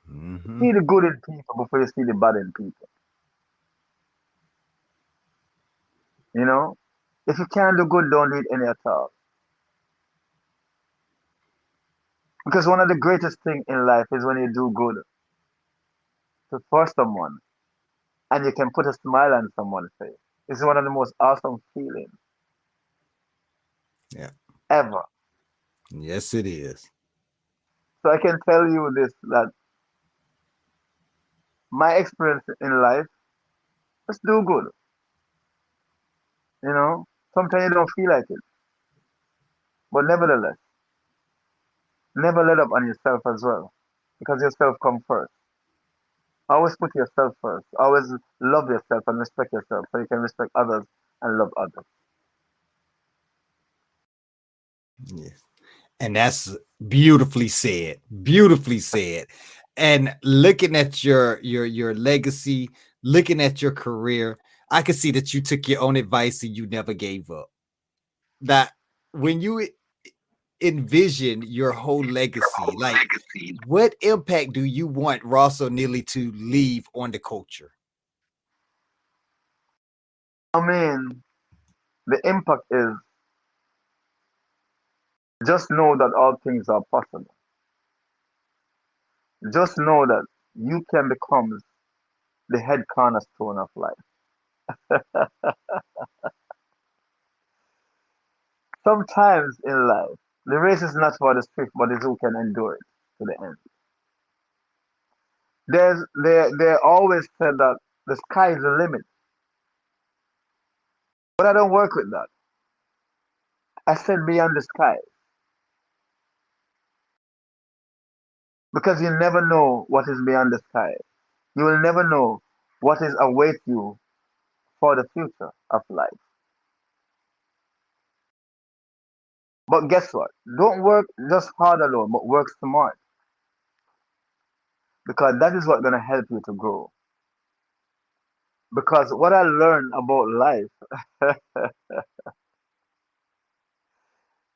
Hmm. See the good in people before you see the bad in people. You know? If you can't do good, don't do it any at all. Because one of the greatest things in life is when you do good. for someone and you can put a smile on someone's face. It's one of the most awesome feelings Yeah. ever. Yes, it is. So I can tell you this that my experience in life, just do good. You know, sometimes you don't feel like it, but nevertheless, never let up on yourself as well, because yourself come first. Always put yourself first. Always love yourself and respect yourself, so you can respect others and love others. Yes. And that's beautifully said. Beautifully said. And looking at your legacy, looking at your career, I can see that you took your own advice and you never gave up. That when you envision your whole legacy, like what impact do you want Ross Oneilly to leave on the culture? I mean, the impact is just know that all things are possible. Just know that you can become the head cornerstone of life. Sometimes in life, the race is not for the swift, but it's who can endure it to the end. They always said that the sky is the limit, but I don't work with that. I said beyond the sky because you never know what is beyond the sky. You will never know what is await you for the future of life. But guess what? Don't work just hard alone, but work smart because that is what's gonna help you to grow. Because what I learned about life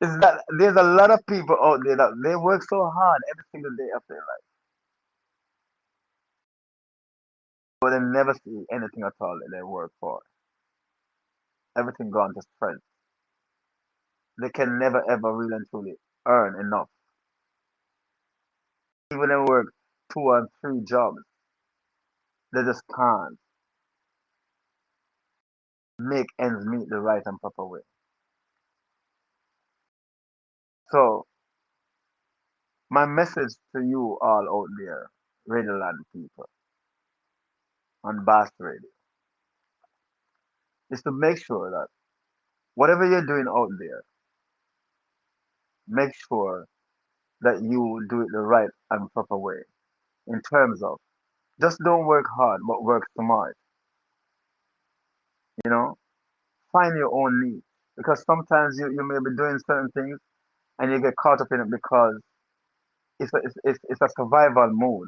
is that there's a lot of people out there that they work so hard every single day of their life, but they never see anything at all that they work for. Everything gone to strength. They can never ever really and truly earn enough. Even if they work two and three jobs, they just can't make ends meet the right and proper way. So my message to you all out there, Radio Land people on Bass Radio, is to make sure that whatever you're doing out there, make sure that you do it the right and proper way. In terms of just don't work hard, but work smart. You know, find your own niche because sometimes you may be doing certain things and you get caught up in it because it's a survival mode.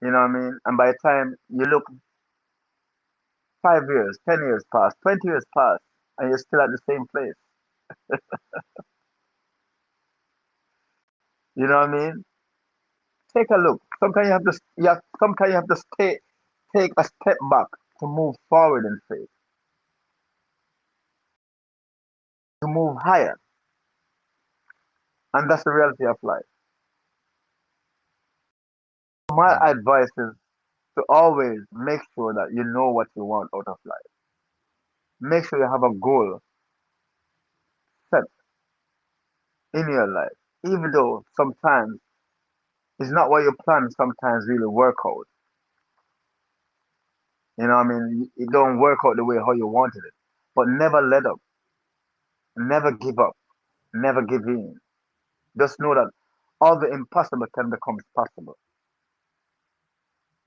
You know what I mean? And by the time you look 5 years, 10 years past, 20 years past, and you're still at the same place. You know what I mean? Take a look. Sometimes sometimes you have to take a step back to move forward in faith, to move higher. And that's the reality of life. My Mm. advice is to always make sure that you know what you want out of life. Make sure you have a goal set in your life. Even though sometimes it's not what you plan, sometimes really work out. You know what I mean? It don't work out the way how you wanted it. But never let up. Never give up. Never give in. Just know that all the impossible can become possible.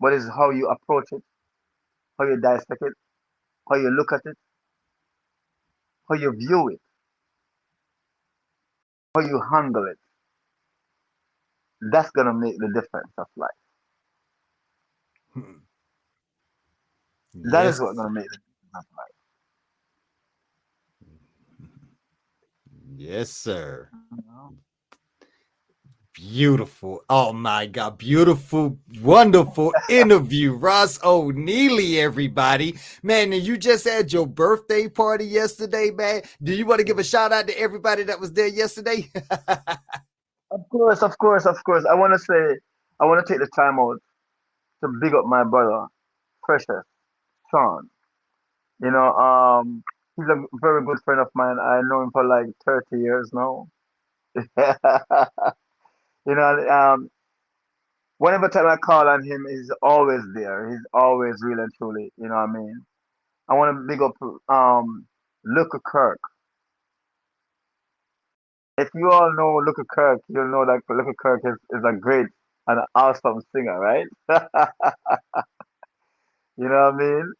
But it's how you approach it, how you dissect it, how you look at it, how you view it, how you handle it. That's gonna make the difference of life. Hmm. That is Yes. what's gonna make the difference of Yes, sir. life. You know? Beautiful. Oh my God. Beautiful, wonderful interview. Ross Oneilly, everybody. Man, and you just had your birthday party yesterday, man. Do you want to give a shout out to everybody that was there yesterday? Of course, of course, of course. I wanna take the time out to big up my brother, Precious, Sean. You know, he's a very good friend of mine. I know him for like 30 years now. You know, whenever time I call on him, he's always there. He's always real and truly. You know what I mean? I want to big up Luca Kirk. If you all know Luca Kirk, you'll know that Luca Kirk is a great and awesome singer, right? You know what I mean?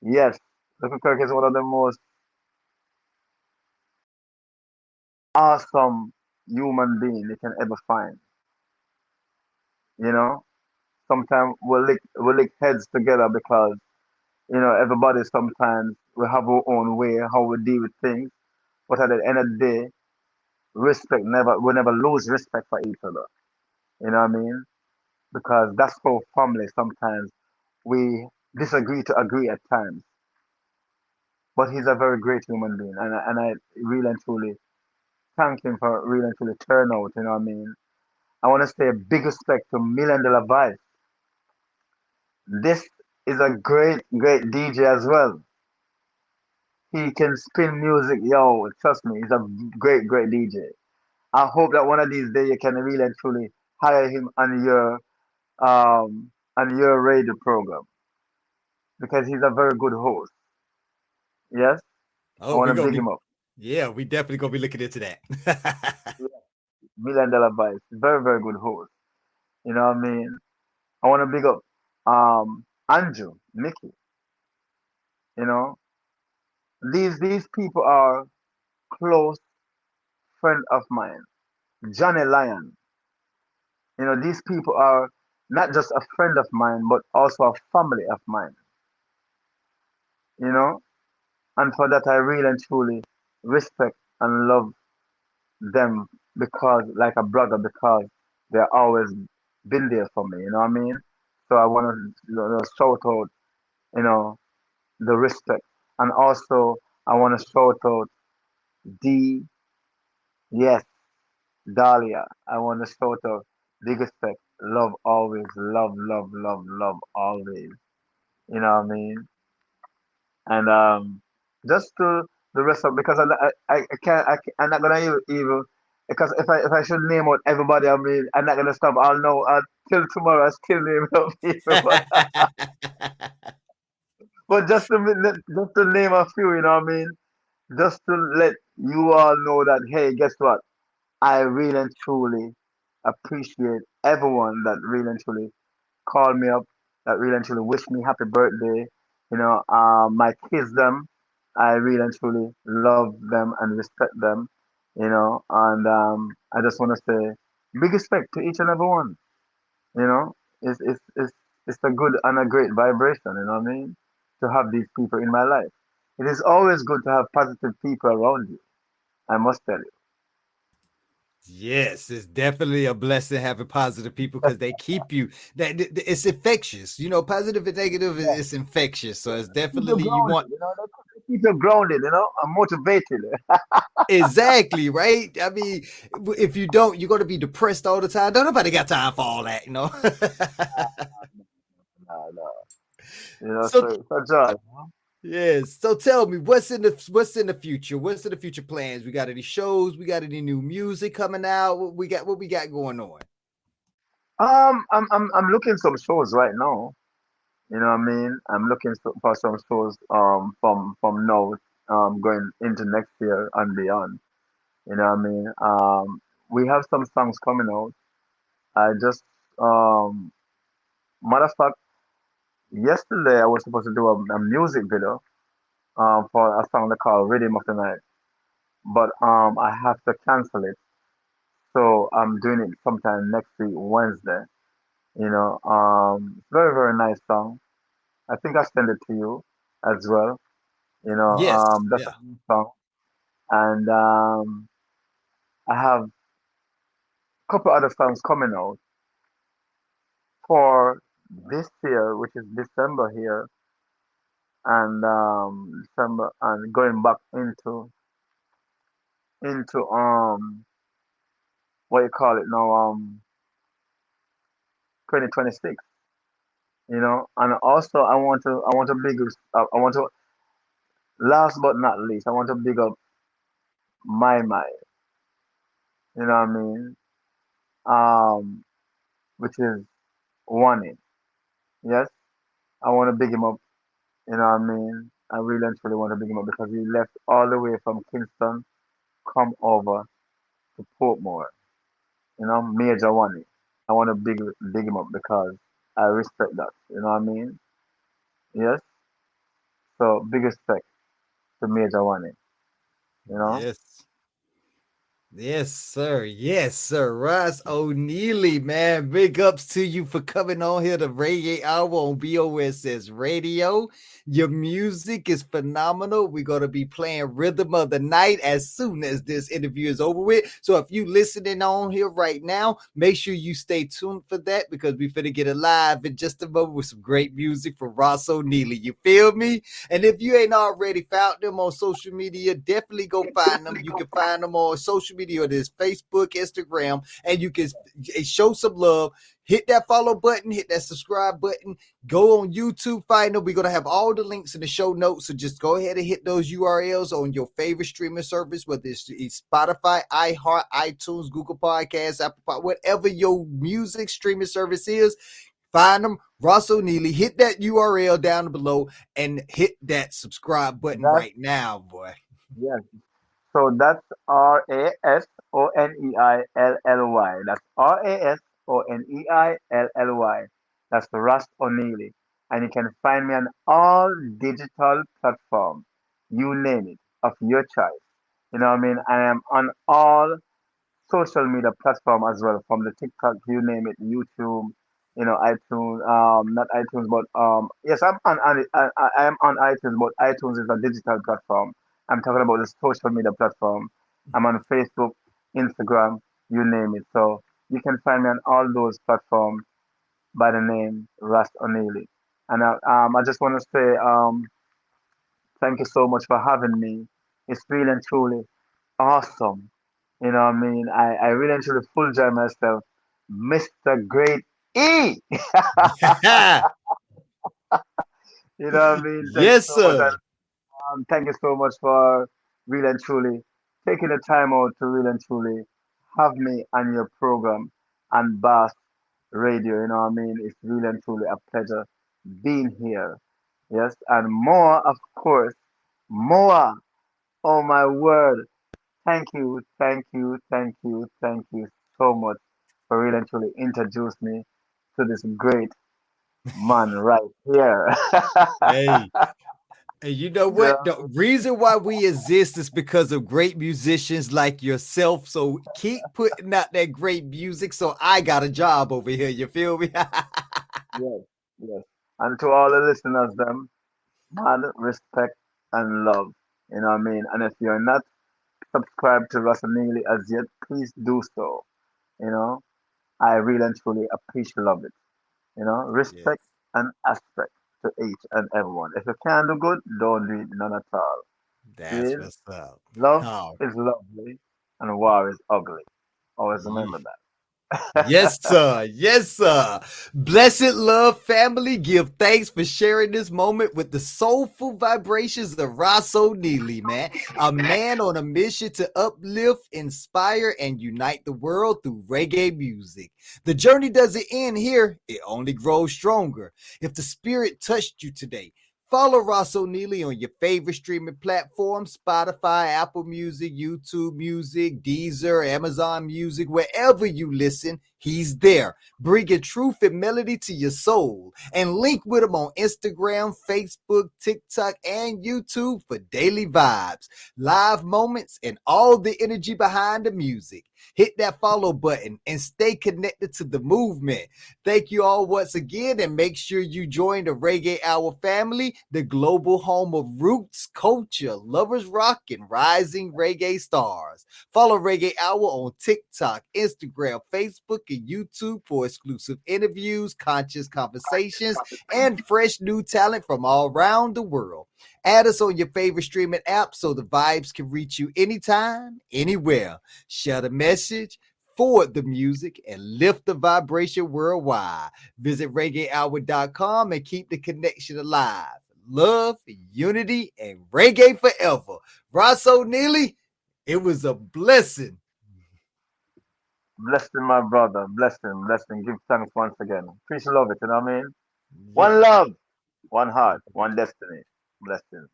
Yes, Luca Kirk is one of the most awesome human being you can ever find. You know, sometimes we'll lick heads together because everybody sometimes we have our own way how we deal with things. But at the end of the day, respect never we never lose respect for each other. You know what I mean? Because that's for family. Sometimes we disagree to agree at times. But he's a very great human being, and I really and truly thank him for really and truly turn out. You know what I mean? I want to say a big respect to Million Dollar Vibe. This is a great DJ as well. He can spin music, yo. Trust me, he's a great DJ. I hope that one of these days you can really and truly hire him on your radio program because he's a very good host. Yes, I Oh, want we're to gonna big be him up. yeah, we definitely gonna be looking into that. Yeah, Million Dollar Vice, very good host. You know what I mean? I want to big up Andrew, Mickey. You know, these people are close friend of mine. Johnny Lyon. These people are not just a friend of mine, but also a family of mine. You know, and for that I really and truly respect and love them because like a brother because they're always been there for me. You know what I mean? So I want to shout out, you know, the respect, and also I want to shout out D, yes, Dahlia. I want to shout out big respect, love always, love always. You know what I mean? And just to the rest of because I can't I'm not gonna even because if I should name out everybody I mean I'm not gonna stop. I'll know till tomorrow I still name out people, but just to name a few, you know what I mean? Just to let you all know that hey, guess what? I really and truly appreciate everyone that really and truly call me up, that really and truly wish me happy birthday. My kids them, I really and truly love them and respect them. And I just want to say big respect to each and every one. You know, it's a good and a great vibration. You know what I mean? To have these people in my life. It is always good to have positive people around you. I must tell you. Yes, it's definitely a blessing having positive people because they keep you. It's infectious. Positive and negative Yeah, is infectious. So it's keep you definitely you want grounded. They keep you grounded. And motivated. exactly right. I mean, if you don't, you're gonna be depressed all the time. Don't nobody got time for all that. No, no. So So it's a joy. yes. So tell me, what's in the future? What's in the future plans? We got any shows? We got any new music coming out? What we got going on? I'm looking some shows right now. You know what I mean? I'm looking for some shows from now going into next year and beyond. You know what I mean? We have some songs coming out. I just matter of fact, yesterday I was supposed to do a music video for a song they call Rhythm of the Night, but I have to cancel it. So I'm doing it sometime next week Wednesday. Very nice song. I think I sent it to you as well. Yes. That's a Yeah. new song, and I have a couple other songs coming out for this year, which is December here, and December, and going back into what you call it now, 2026. you know. And also, I want to I want to, last but not least, I want to big up my mind, you know what I mean? Which is One. Yes, I want to big him up, you know what I mean? I really and truly want to big him up because he left all the way from Kingston, come over to Portmore, you know, Major One. I want to big him up because I respect that, you know what I mean? Yes, so big respect to Major One, you know? Yes. Yes, sir. Yes, sir. Ross Oneilly, man. Big ups to you for coming on here to Reggae Hour on BOSS Radio. Your music is phenomenal. We're going to be playing Rhythm of the Night as soon as this interview is over with. So if you listening on here right now, make sure you stay tuned for that because we finna get it live in just a moment with some great music from Ross Oneilly. You feel me? And if you ain't already found them on social media, definitely go find them. You can find them on social media. There's Facebook, Instagram, and you can show some love. Hit that follow button, hit that subscribe button. Go on YouTube, find them. We're going to have all the links in the show notes. So just go ahead and hit those URLs on your favorite streaming service, whether it's Spotify, iHeart, iTunes, Google Podcasts, Apple Pod, whatever your music streaming service is. Find them, Ross Oneilly. Hit that URL down below and hit that subscribe button That's, right now, boy. yes. So that's Rasonelly. That's Rasonelly. That's Rust O'Neilly. And you can find me on all digital platforms. You name it, of your choice. You know what I mean? I am on all social media platform as well, from the TikTok, you name it, YouTube, you know, iTunes, not iTunes, but yes, I am on iTunes, but iTunes is a digital platform. I'm talking about the social media platform. I'm on Facebook, Instagram, you name it. So you can find me on all those platforms by the name Rast O'Neilly. And I just want to say thank you so much for having me. It's really and truly awesome. You know what I mean? I really and truly full enjoy myself. Mr. Great E! You know what I mean? Thank you Yes, so much. sir. And thank you so much for really and truly taking the time out to really and truly have me on your program and Bass Radio. You know what I mean? It's really and truly a pleasure being here. Yes, and more, of course, more. Oh my word. Thank you, thank you, thank you, thank you so much for really and truly introduce me to this great man right here. Hey, and you know You know, what? The reason why we exist is because of great musicians like yourself. So keep putting out that great music so I got a job over here. You feel me? yes, yes. And to all the listeners, them, man, respect and love. You know what I mean? And if you're not subscribed to Russell Neely as yet, please do so. You know, I really and truly appreciate love it. You know, Yes, respect and aspect to each and everyone. If you can't do good, don't do it none at all. that's Is what's up. love Oh, is lovely and war is ugly. Always yeah. remember Yes, that. sir. Yes, sir. Blessed love family, give thanks for sharing this moment with the soulful vibrations of Ross O'Neilly, man. A man on a mission to uplift, inspire, and unite the world through reggae music. The journey doesn't end here, it only grows stronger. If the spirit touched you today, follow Ross O'Neilly on your favorite streaming platforms: Spotify, Apple Music, YouTube Music, Deezer, Amazon Music, wherever you listen, he's there, bringing truth and melody to your soul. And link with him on Instagram, Facebook, TikTok, and YouTube for daily vibes, live moments, and all the energy behind the music. Hit that follow button and stay connected to the movement. Thank you all once again, and make sure you join the Reggae Hour family, the global home of roots, culture, lovers rock, and rising reggae stars. Follow Reggae Hour on TikTok, Instagram, Facebook, and YouTube for exclusive interviews, conscious conversations, and fresh new talent from all around the world. Add us on your favorite streaming app so the vibes can reach you anytime, anywhere. Share the message, forward the music, and lift the vibration worldwide. Visit reggaehour.com and keep the connection alive. Love, unity, and reggae forever. Ross O'Neilly, it was a blessing. Blessing, my brother. Blessing, blessing. Give thanks once again. Peace and love it, you know what I mean? One Yeah. love, one heart, one destiny. Blessings.